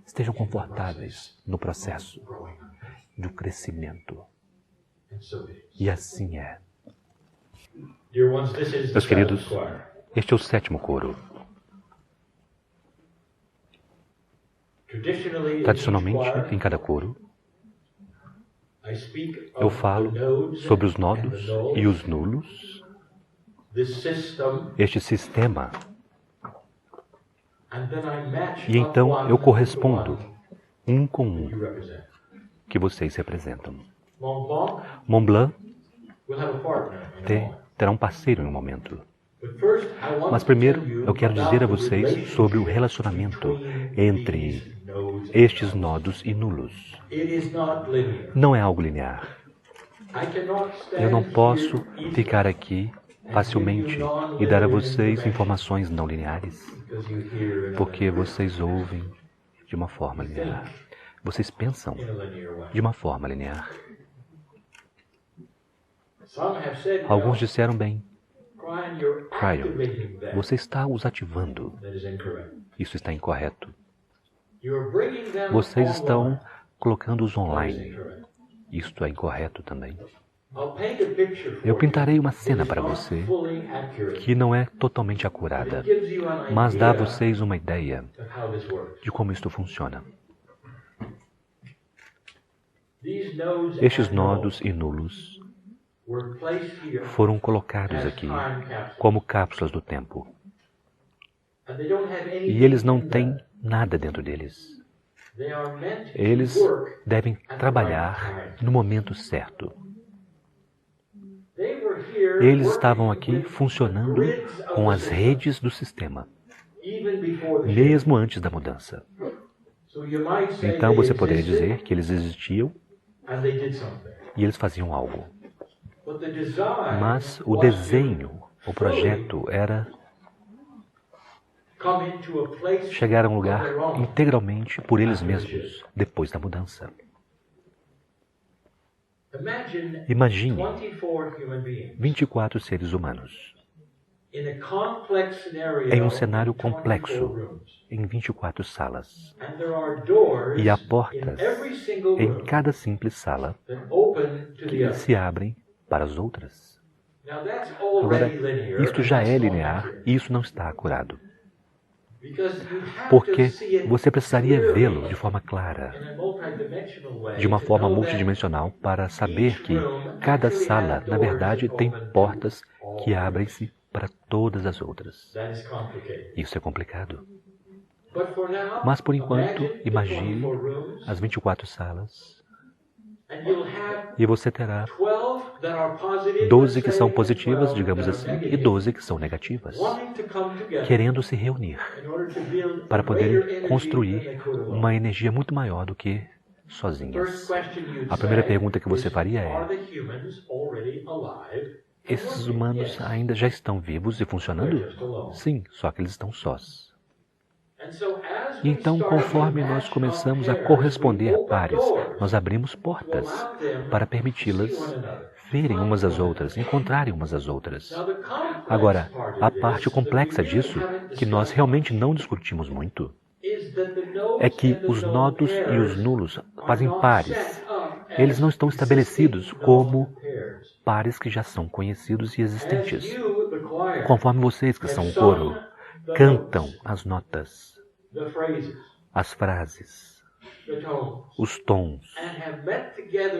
S2: Estejam confortáveis no processo do crescimento. E assim é. Meus queridos, este é o 7º coro. Tradicionalmente, em cada coro, eu falo sobre os nodos e os nulos, este sistema, e então eu correspondo um com um que vocês representam. Mont Blanc terá um parceiro em um momento. Mas primeiro eu quero dizer a vocês sobre o relacionamento entre estes nodos e nulos. Não é algo linear. Eu não posso ficar aqui facilmente e dar a vocês informações não lineares, porque vocês ouvem de uma forma linear. Vocês pensam de uma forma linear. Alguns disseram bem, Cryon, você está os ativando. Isso está incorreto. Vocês estão colocando-os online. Isto é incorreto também. Eu pintarei uma cena para você que não é totalmente acurada, mas dá a vocês uma ideia de como isto funciona. Estes nodos e nulos foram colocados aqui como cápsulas do tempo. E eles não têm nada dentro deles. Eles devem trabalhar no momento certo. Eles estavam aqui funcionando com as redes do sistema, mesmo antes da mudança. Então você poderia dizer que eles existiam e eles faziam algo. Mas o desenho, o projeto era chegar a um lugar integralmente por eles mesmos, depois da mudança. Imagine 24 seres humanos em um cenário complexo, em 24 salas. E há portas em cada simples sala que se abrem para as outras. Agora, isto já é linear e isso não está acurado. Porque você precisaria vê-lo de forma clara, de uma forma multidimensional, para saber que cada sala, na verdade, tem portas que abrem-se para todas as outras. Isso é complicado. Mas, por enquanto, imagine as 24 salas e você terá 12 que são positivas, digamos assim, e 12 que são negativas, querendo se reunir para poderem construir uma energia muito maior do que sozinhas. A primeira pergunta que você faria é: esses humanos ainda já estão vivos e funcionando? Sim, só que eles estão sós. E então, conforme nós começamos a corresponder pares, nós abrimos portas para permiti-las verem umas às outras, encontrarem umas às outras. Agora, a parte complexa disso, que nós realmente não discutimos muito, é que os nodos e os nulos fazem pares. Eles não estão estabelecidos como pares que já são conhecidos e existentes. Conforme vocês, que são o coro, cantam as notas, as frases, os tons,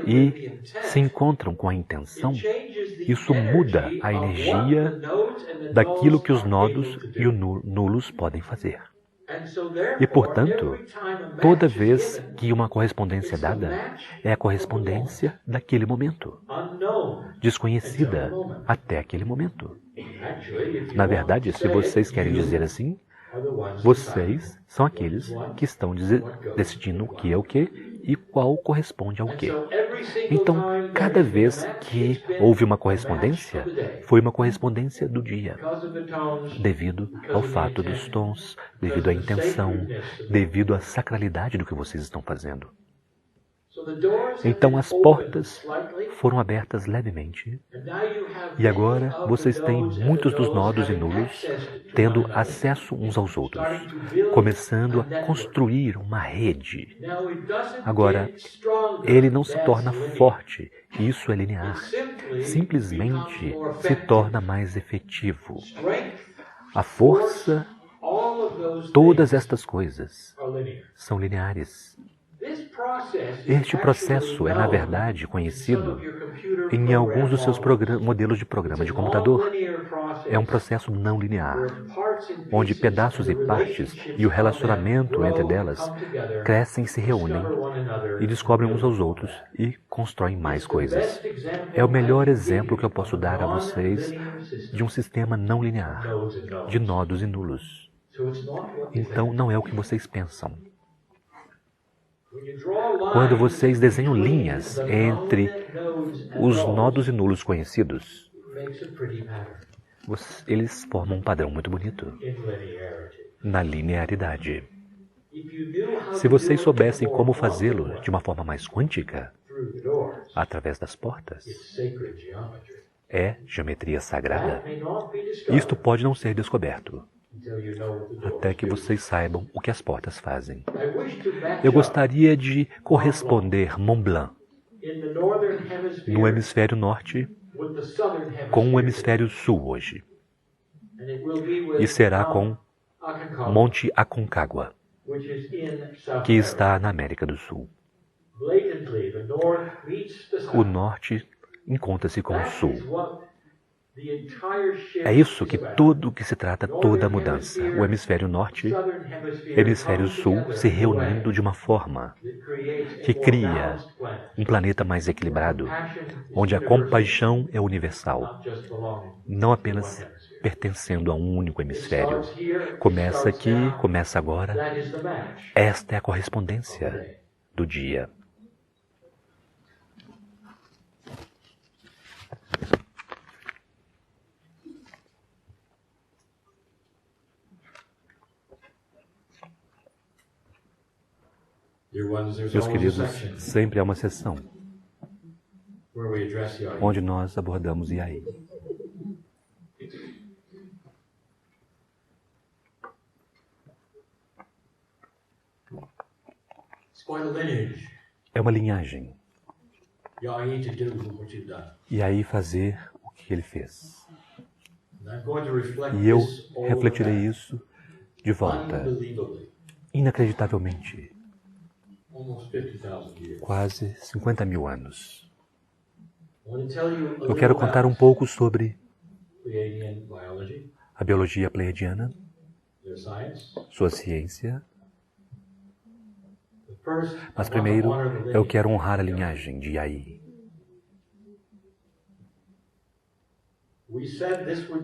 S2: e se encontram com a intenção, isso muda a energia daquilo que os nodos e os nulos podem fazer. E, portanto, toda vez que uma correspondência é dada, é a correspondência daquele momento, desconhecida até aquele momento. Na verdade, se vocês querem dizer assim, vocês são aqueles que estão decidindo o que é o que e qual corresponde ao que. Então, cada vez que houve uma correspondência, foi uma correspondência do dia, devido ao fato dos tons, devido à intenção, devido à sacralidade do que vocês estão fazendo. Então as portas foram abertas levemente e agora vocês têm muitos dos nodos e nulos tendo acesso uns aos outros, começando a construir uma rede. Agora, ele não se torna forte, isso é linear, simplesmente se torna mais efetivo. A força, todas estas coisas são lineares. Este processo é, na verdade, conhecido em alguns dos seus modelos de programa de computador. É um processo não linear, onde pedaços e partes e o relacionamento entre delas crescem, se reúnem e descobrem uns aos outros e constroem mais coisas. É o melhor exemplo que eu posso dar a vocês de um sistema não linear, de nodos e nulos. Então, não é o que vocês pensam. Quando vocês desenham linhas entre os nodos e nulos conhecidos, eles formam um padrão muito bonito na linearidade. Se vocês soubessem como fazê-lo de uma forma mais quântica, através das portas, é geometria sagrada. Isto pode não ser descoberto até que vocês saibam o que as portas fazem. Eu gostaria de corresponder Mont Blanc no hemisfério norte com o hemisfério sul hoje. E será com Monte Aconcagua, que está na América do Sul. O norte encontra-se com o sul. É isso que tudo que se trata, toda a mudança. O hemisfério norte, hemisfério sul se reunindo de uma forma que cria um planeta mais equilibrado, onde a compaixão é universal, não apenas pertencendo a um único hemisfério. Começa aqui, começa agora. Esta é a correspondência do dia. Meus queridos, sempre há uma sessão onde nós abordamos Yai. É uma linhagem. Yai fazer o que ele fez. E eu refletirei isso de volta, inacreditavelmente. Quase 50 mil anos. Eu quero contar um pouco sobre a biologia pleiadiana, sua ciência. Mas primeiro, eu quero honrar a linhagem de Yai.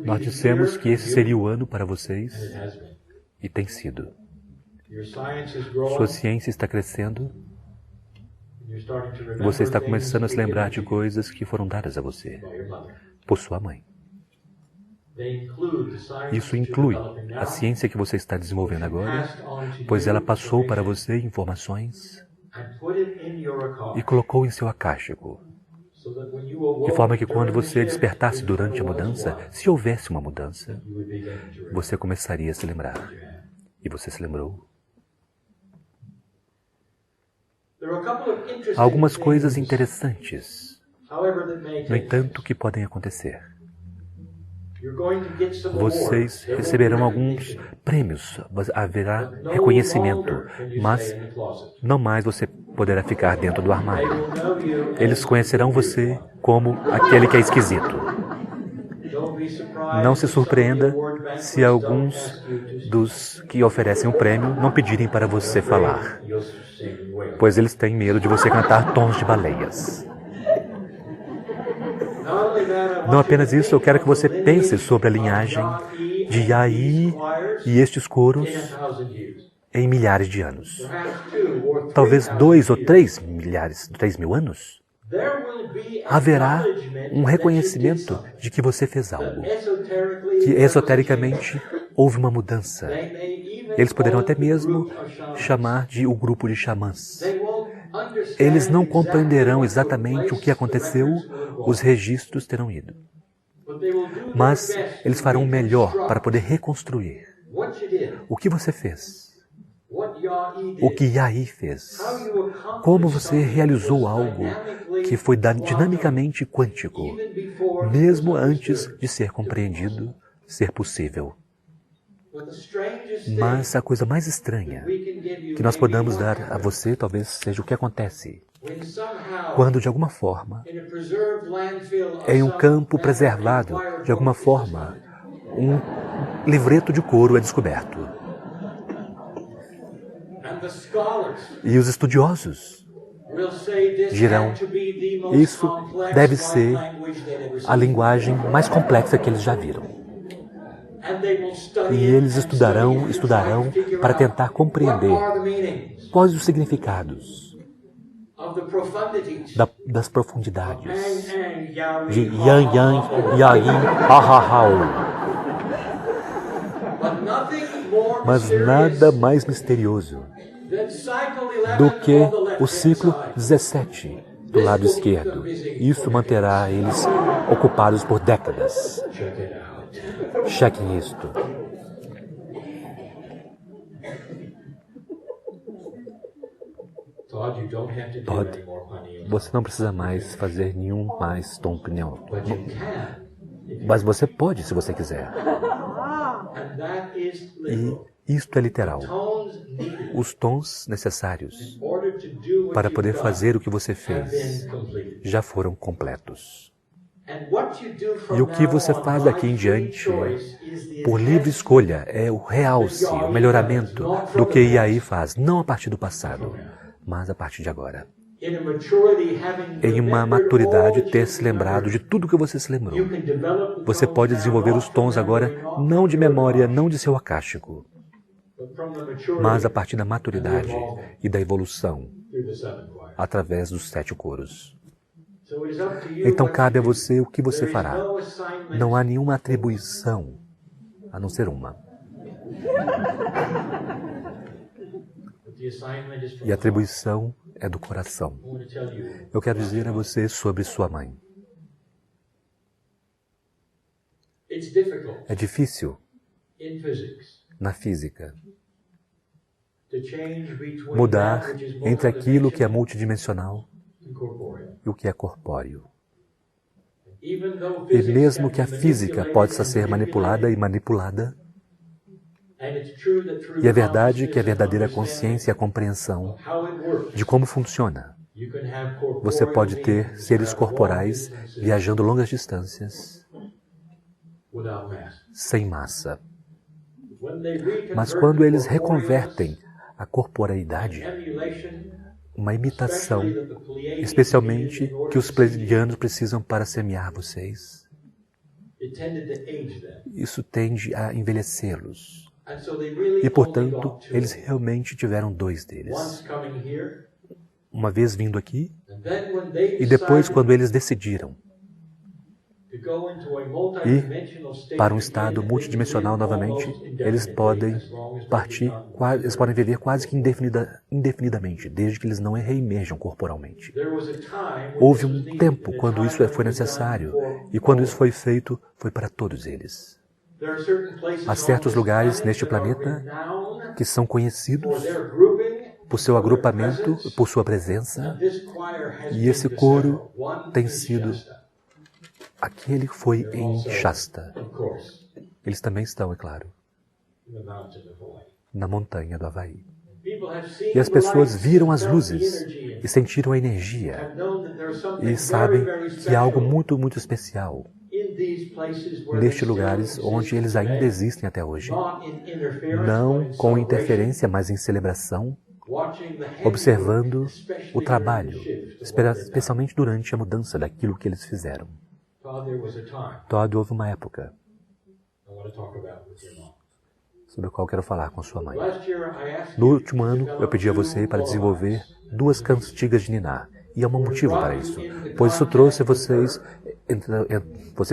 S2: Nós dissemos que esse seria o ano para vocês, e tem sido. Sua ciência está crescendo. Você está começando a se lembrar de coisas que foram dadas a você por sua mãe. Isso inclui a ciência que você está desenvolvendo agora, pois ela passou para você informações e colocou em seu akáshico. De forma que quando você despertasse durante a mudança, se houvesse uma mudança, você começaria a se lembrar. E você se lembrou. Há algumas coisas interessantes, no entanto, que podem acontecer. Vocês receberão alguns prêmios, haverá reconhecimento, mas não mais você poderá ficar dentro do armário. Eles conhecerão você como aquele que é esquisito. Não se surpreenda se alguns dos que oferecem o prêmio não pedirem para você falar, pois eles têm medo de você cantar tons de baleias. Não apenas isso, eu quero que você pense sobre a linhagem de Yaí e estes coros em milhares de anos. Talvez 2 ou 3 mil anos. Haverá um reconhecimento de que você fez algo. Que esotericamente houve uma mudança. Eles poderão até mesmo chamar de o grupo de xamãs. Eles não compreenderão exatamente o que aconteceu, os registros terão ido. Mas eles farão o melhor para poder reconstruir o que você fez, o que Yaí fez, como você realizou algo que foi dinamicamente quântico, mesmo antes de ser compreendido, ser possível. Mas a coisa mais estranha que nós podemos dar a você talvez seja o que acontece quando, de alguma forma, em um campo preservado, de alguma forma, um livreto de couro é descoberto. E os estudiosos dirão, isso deve ser a linguagem mais complexa que eles já viram. E eles estudarão para tentar compreender quais os significados das profundidades de Yan Yan, Yayin, Ahahau. Mas nada mais misterioso do que o ciclo 17 do lado esquerdo. Isso manterá eles ocupados por décadas. Chequem isto. Todd, você não precisa mais fazer nenhum mais tom pneu. Mas você pode, se você quiser. E isto é literal. Os tons necessários para poder fazer o que você fez já foram completos. E o que você faz daqui em diante, por livre escolha, é o realce, o melhoramento do que Yaí faz, não a partir do passado, mas a partir de agora. Em uma maturidade, ter se lembrado de tudo que você se lembrou. Você pode desenvolver os tons agora, não de memória, não de seu acástico, mas a partir da maturidade e da evolução, através dos 7 coros. Então cabe a você o que você fará. Não há nenhuma atribuição, a não ser uma. E a atribuição é do coração. Eu quero dizer a você sobre sua mãe. É difícil, na física, mudar entre aquilo que é multidimensional e o que é corpóreo. E mesmo que a física possa ser manipulada e manipulada, e é verdade que a verdadeira consciência e a compreensão de como funciona. Você pode ter seres corporais viajando longas distâncias, sem massa. Mas quando eles reconvertem a corporeidade, uma imitação, especialmente que os pleiadianos precisam para semear vocês, isso tende a envelhecê-los. E, portanto, eles realmente tiveram 2 deles. Uma vez vindo aqui, e depois quando eles decidiram ir para um estado multidimensional novamente, eles podem partir, eles podem viver quase que indefinidamente, desde que eles não reemerjam corporalmente. Houve um tempo quando isso foi necessário, e quando isso foi feito, foi para todos eles. Há certos lugares neste planeta que são conhecidos por seu agrupamento, por sua presença, e esse coro tem sido aquele que foi em Shasta. Eles também estão, é claro, na montanha do Havaí. E as pessoas viram as luzes e sentiram a energia e sabem que há algo muito, muito especial nestes lugares onde eles ainda existem até hoje. Não com interferência, mas em celebração, observando o trabalho, especialmente durante a mudança daquilo que eles fizeram. Todd, houve uma época sobre a qual quero falar com sua mãe. No último ano, eu pedi a você para desenvolver 2 cantigas de niná. E há um motivo para isso, pois isso trouxe você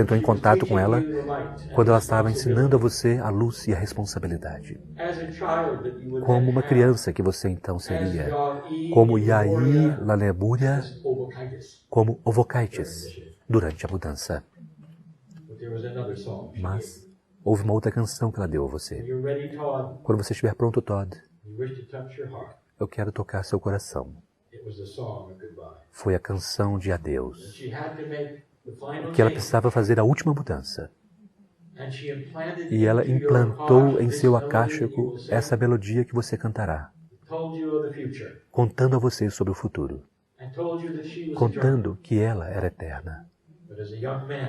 S2: entrou em contato com ela quando ela estava ensinando a você a luz e a responsabilidade. Como uma criança que você então seria, como Yaí Laneburia, como Ovokaites, durante a mudança. Mas houve uma outra canção que ela deu a você. Quando você estiver pronto, Todd, eu quero tocar seu coração. Foi a canção de adeus, que ela precisava fazer a última mudança. E ela implantou em seu acástico essa melodia que você cantará, contando a você sobre o futuro, contando que ela era eterna.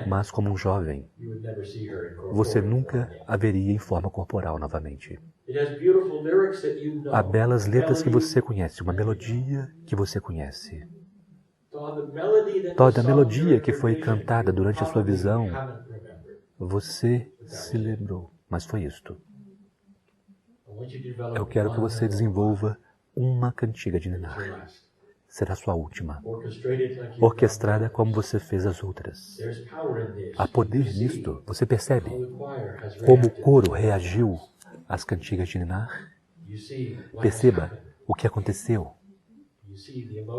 S2: Mas como um jovem, você nunca a veria em forma corporal novamente. Há belas letras que você conhece, uma melodia que você conhece. Toda a melodia que foi cantada durante a sua visão, você se lembrou, mas foi isto. Eu quero que você desenvolva uma cantiga de niná. Será sua última, orquestrada como você fez as outras. Há poder nisto, você percebe como o coro reagiu às cantigas de niná? Perceba o que aconteceu.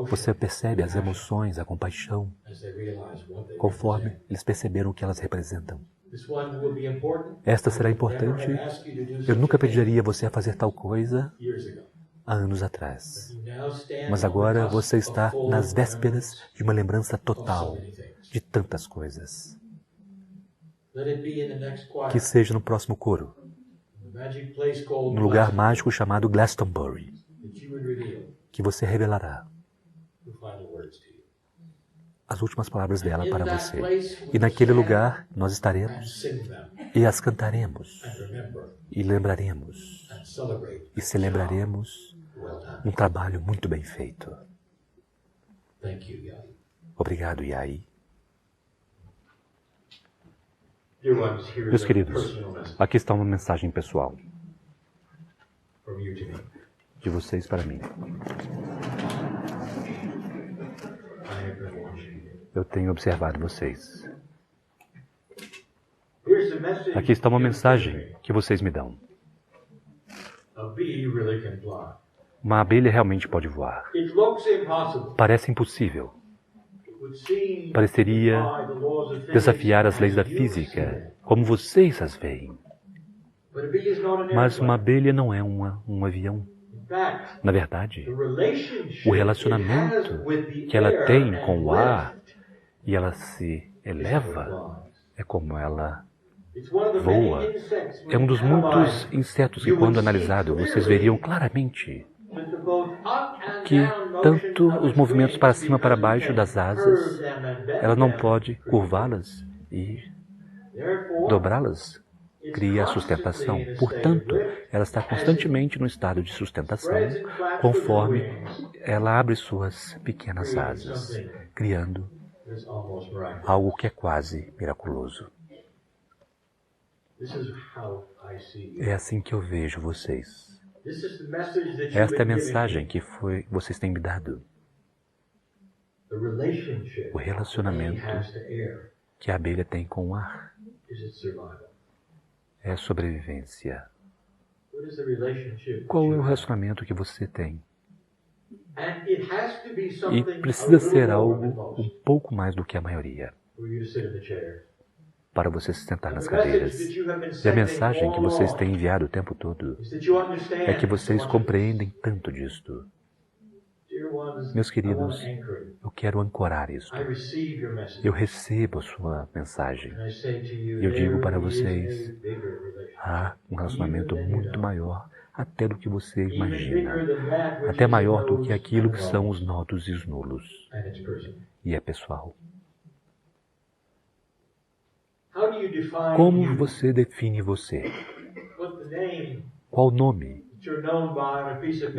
S2: Você percebe as emoções, a compaixão, conforme eles perceberam o que elas representam. Esta será importante. Eu nunca pediria você a fazer tal coisa há anos atrás. Mas agora você está nas vésperas de uma lembrança total de tantas coisas. Que seja no próximo coro, no lugar mágico chamado Glastonbury, que você revelará as últimas palavras dela para você. E naquele lugar nós estaremos e as cantaremos e lembraremos e celebraremos um trabalho muito bem feito. Obrigado, Yaí. Meus queridos, aqui está uma mensagem pessoal de vocês para mim. Eu tenho observado vocês. Aqui está uma mensagem que vocês me dão. Uma abelha realmente pode voar. Parece impossível. Pareceria desafiar as leis da física, como vocês as veem. Mas uma abelha não é um avião. Na verdade, o relacionamento que ela tem com o ar e ela se eleva é como ela voa. É um dos muitos insetos que, quando analisado, vocês veriam claramente que tanto os movimentos para cima e para baixo das asas, ela não pode curvá-las e dobrá-las. Cria a sustentação. Portanto, ela está constantemente no estado de sustentação, conforme ela abre suas pequenas asas, criando algo que é quase miraculoso. É assim que eu vejo vocês. Esta é a mensagem que vocês têm me dado. O relacionamento que a abelha tem com o ar é sobrevivência. Qual é o relacionamento que você tem? E precisa ser algo um pouco mais do que a maioria para você se sentar nas cadeiras. E a mensagem que vocês têm enviado o tempo todo é que vocês compreendem tanto disto. Meus queridos, eu quero ancorar isto. Eu recebo a sua mensagem. E eu digo para vocês, há um relacionamento muito maior até do que você imagina. Até maior do que aquilo que são os nodos e os nulos. E é pessoal. Como você define você? Qual nome?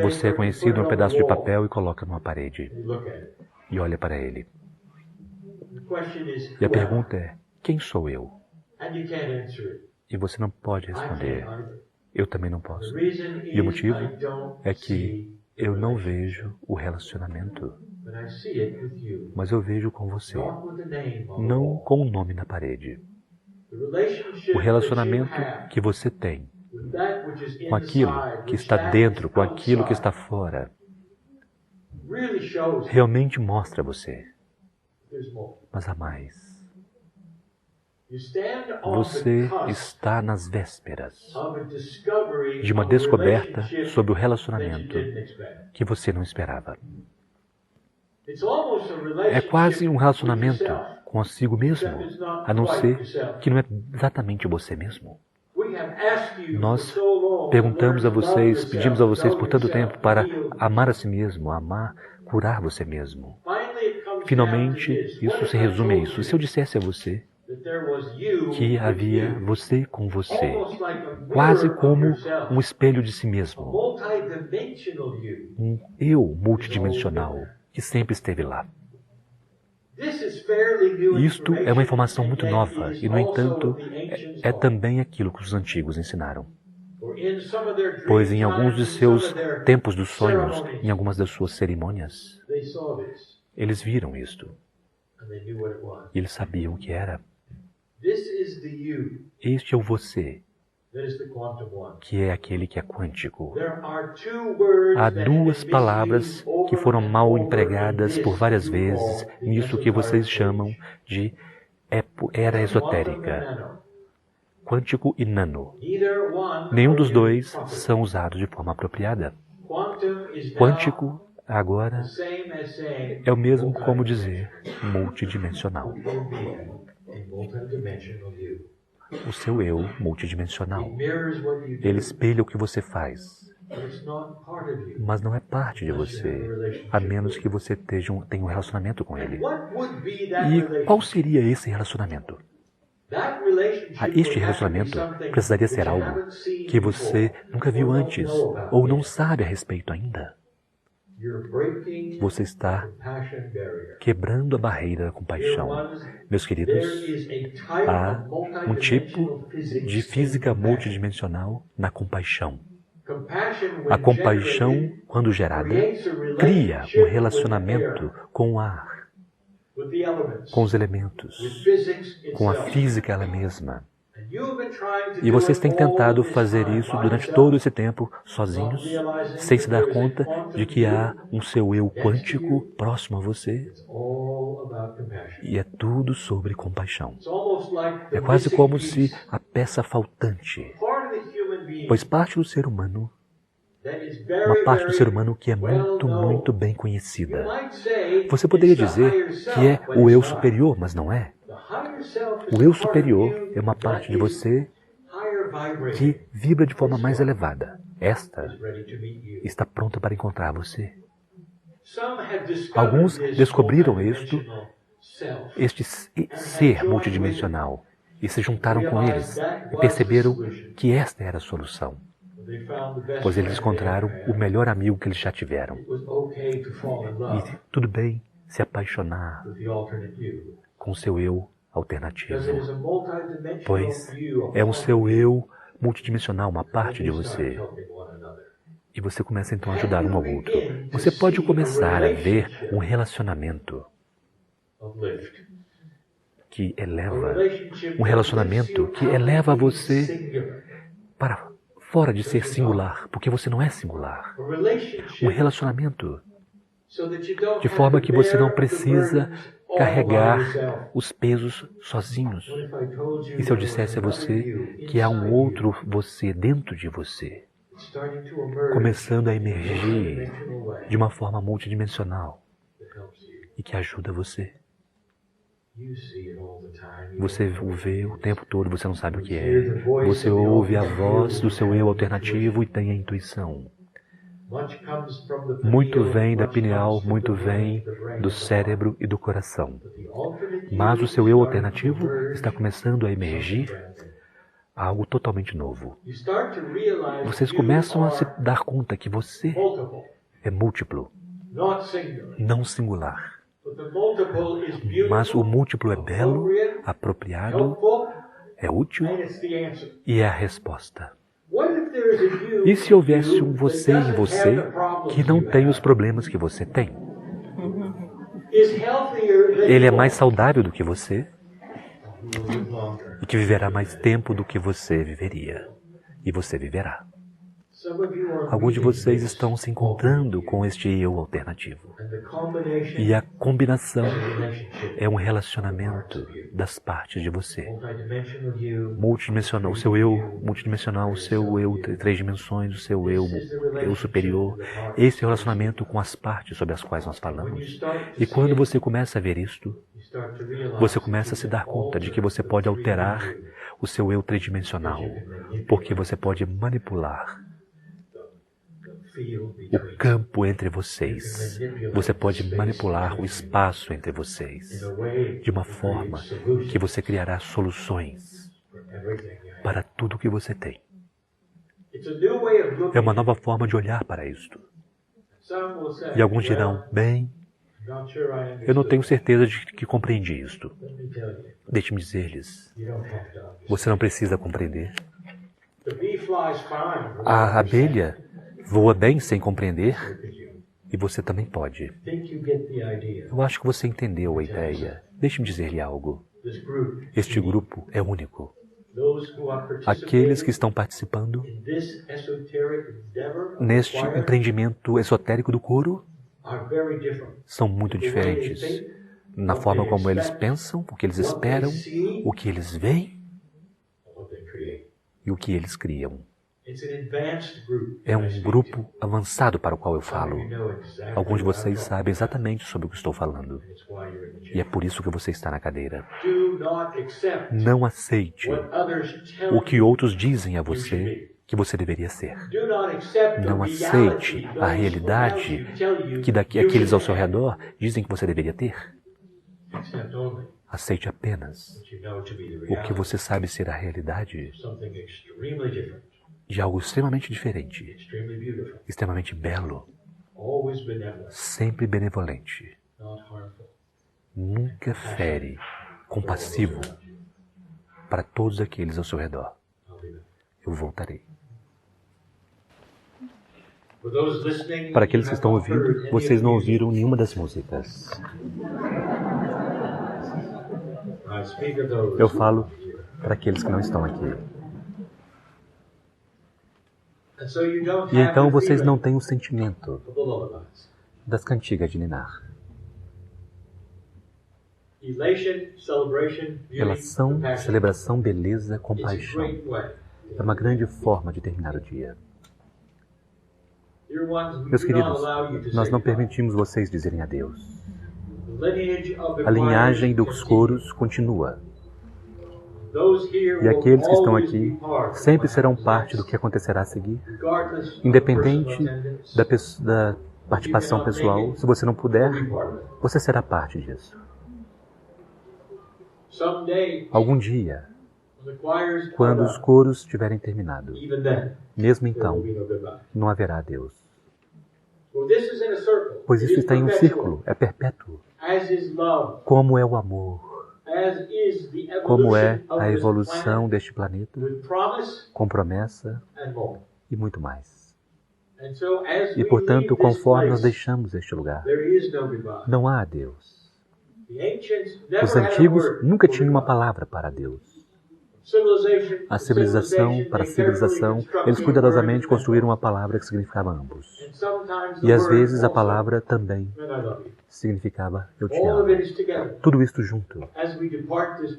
S2: Você é conhecido num pedaço de papel e coloca numa parede. E olha para ele. E a pergunta é, quem sou eu? E você não pode responder. Eu também não posso. E o motivo é que eu não vejo o relacionamento, mas eu vejo com você, não com o nome na parede. O relacionamento que você tem com aquilo que está dentro, com aquilo que está fora, realmente mostra você. Mas há mais. Você está nas vésperas de uma descoberta sobre o relacionamento que você não esperava. É quase um relacionamento consigo mesmo, a não ser que não é exatamente você mesmo. Nós perguntamos a vocês, pedimos a vocês por tanto tempo para amar a si mesmo, amar, curar você mesmo. Finalmente, isso se resume a isso. Se eu dissesse a você que havia você com você, quase como um espelho de si mesmo, um eu multidimensional que sempre esteve lá. Isto é uma informação muito nova e, no entanto, é também aquilo que os antigos ensinaram. Pois em alguns de seus tempos dos sonhos, em algumas das suas cerimônias, eles viram isto. E eles sabiam o que era. Este é o você, que é aquele que é quântico. Há duas palavras que foram mal empregadas por várias vezes nisso que vocês chamam de era esotérica. Quântico e nano. Nenhum dos dois são usados de forma apropriada. Quântico, agora, é o mesmo como dizer multidimensional. O seu eu multidimensional. Ele espelha o que você faz, mas não é parte de você, a menos que você tenha um relacionamento com ele. E qual seria esse relacionamento? Este relacionamento precisaria ser algo que você nunca viu antes ou não sabe a respeito ainda. Você está quebrando a barreira da compaixão. Meus queridos, há um tipo de física multidimensional na compaixão. A compaixão, quando gerada, cria um relacionamento com o ar, com os elementos, com a física ela mesma. E vocês têm tentado fazer isso durante todo esse tempo sozinhos, sem se dar conta de que há um seu eu quântico próximo a você. E é tudo sobre compaixão. É quase como se a peça faltante, pois parte do ser humano, uma parte do ser humano que é muito, muito bem conhecida. Você poderia dizer que é o eu superior, mas não é. O eu superior é uma parte de você que vibra de forma mais elevada. Esta está pronta para encontrar você. Alguns descobriram este ser multidimensional e se juntaram com eles e perceberam que esta era a solução. Pois eles encontraram o melhor amigo que eles já tiveram. E tudo bem se apaixonar com o seu eu alternativo, pois é o seu eu multidimensional, uma parte de você. E você começa então a ajudar um ao outro. Você pode começar a ver um relacionamento que eleva, um relacionamento que eleva você para fora de ser singular, porque você não é singular. Um relacionamento de forma que você não precisa carregar os pesos sozinhos. E se eu dissesse a você que há um outro você dentro de você, começando a emergir de uma forma multidimensional e que ajuda você. Você o vê o tempo todo, você não sabe o que é. Você ouve a voz do seu eu alternativo e tem a intuição. Muito vem da pineal, muito vem do cérebro e do coração. Mas o seu eu alternativo está começando a emergir algo totalmente novo. Vocês começam a se dar conta que você é múltiplo, não singular. Mas o múltiplo é belo, apropriado, é útil e é a resposta. E se houvesse um você em você que não tem os problemas que você tem? Ele é mais saudável do que você e que viverá mais tempo do que você viveria. E você viverá. Alguns de vocês estão se encontrando com este eu alternativo. E a combinação é um relacionamento das partes de você. Multidimensional, o seu eu multidimensional, o seu eu três dimensões, o seu eu superior. Esse é o relacionamento com as partes sobre as quais nós falamos. E quando você começa a ver isto, você começa a se dar conta de que você pode alterar o seu eu tridimensional, porque você pode manipular o campo entre vocês. Você pode manipular o espaço entre vocês de uma forma que você criará soluções para tudo que você tem. É uma nova forma de olhar para isto. E alguns dirão, bem, eu não tenho certeza de que compreendi isto. Deixe-me dizer-lhes, você não precisa compreender. A abelha voa bem sem compreender, e você também pode. Eu acho que você entendeu a ideia. Deixe-me dizer-lhe algo. Este grupo é único. Aqueles que estão participando neste empreendimento esotérico do coro são muito diferentes na forma como eles pensam, o que eles esperam, o que eles veem e o que eles criam. É um grupo avançado para o qual eu falo. Alguns de vocês sabem exatamente sobre o que estou falando. E é por isso que você está na cadeira. Não aceite o que outros dizem a você que você deveria ser. Não aceite a realidade que aqueles ao seu redor dizem que você deveria ter. Aceite apenas o que você sabe ser a realidade de algo extremamente diferente, extremamente belo, sempre benevolente, nunca fere, compassivo para todos aqueles ao seu redor. Eu voltarei. Para aqueles que estão ouvindo, vocês não ouviram nenhuma das músicas. Eu falo para aqueles que não estão aqui. E então vocês não têm o sentimento das cantigas de ninar. Relação, celebração, beleza, compaixão. É uma grande forma de terminar o dia. Meus queridos, nós não permitimos vocês dizerem adeus. A linhagem dos coros continua. E aqueles que estão aqui sempre serão parte do que acontecerá a seguir, independente da participação pessoal. Se você não puder, você será parte disso. Algum dia, quando os coros tiverem terminado, mesmo então, não haverá Deus. Pois isso está em um círculo, é perpétuo. Como é o amor. Como é a evolução deste planeta, com promessa e muito mais. E, portanto, conforme nós deixamos este lugar, não há Deus. Os antigos nunca tinham uma palavra para Deus. A civilização, para a civilização, eles cuidadosamente construíram uma palavra que significava ambos. E às vezes a palavra também significava eu te amo. Tudo isto junto,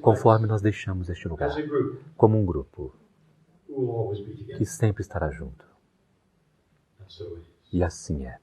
S2: conforme nós deixamos este lugar, como um grupo que sempre estará junto. E assim é.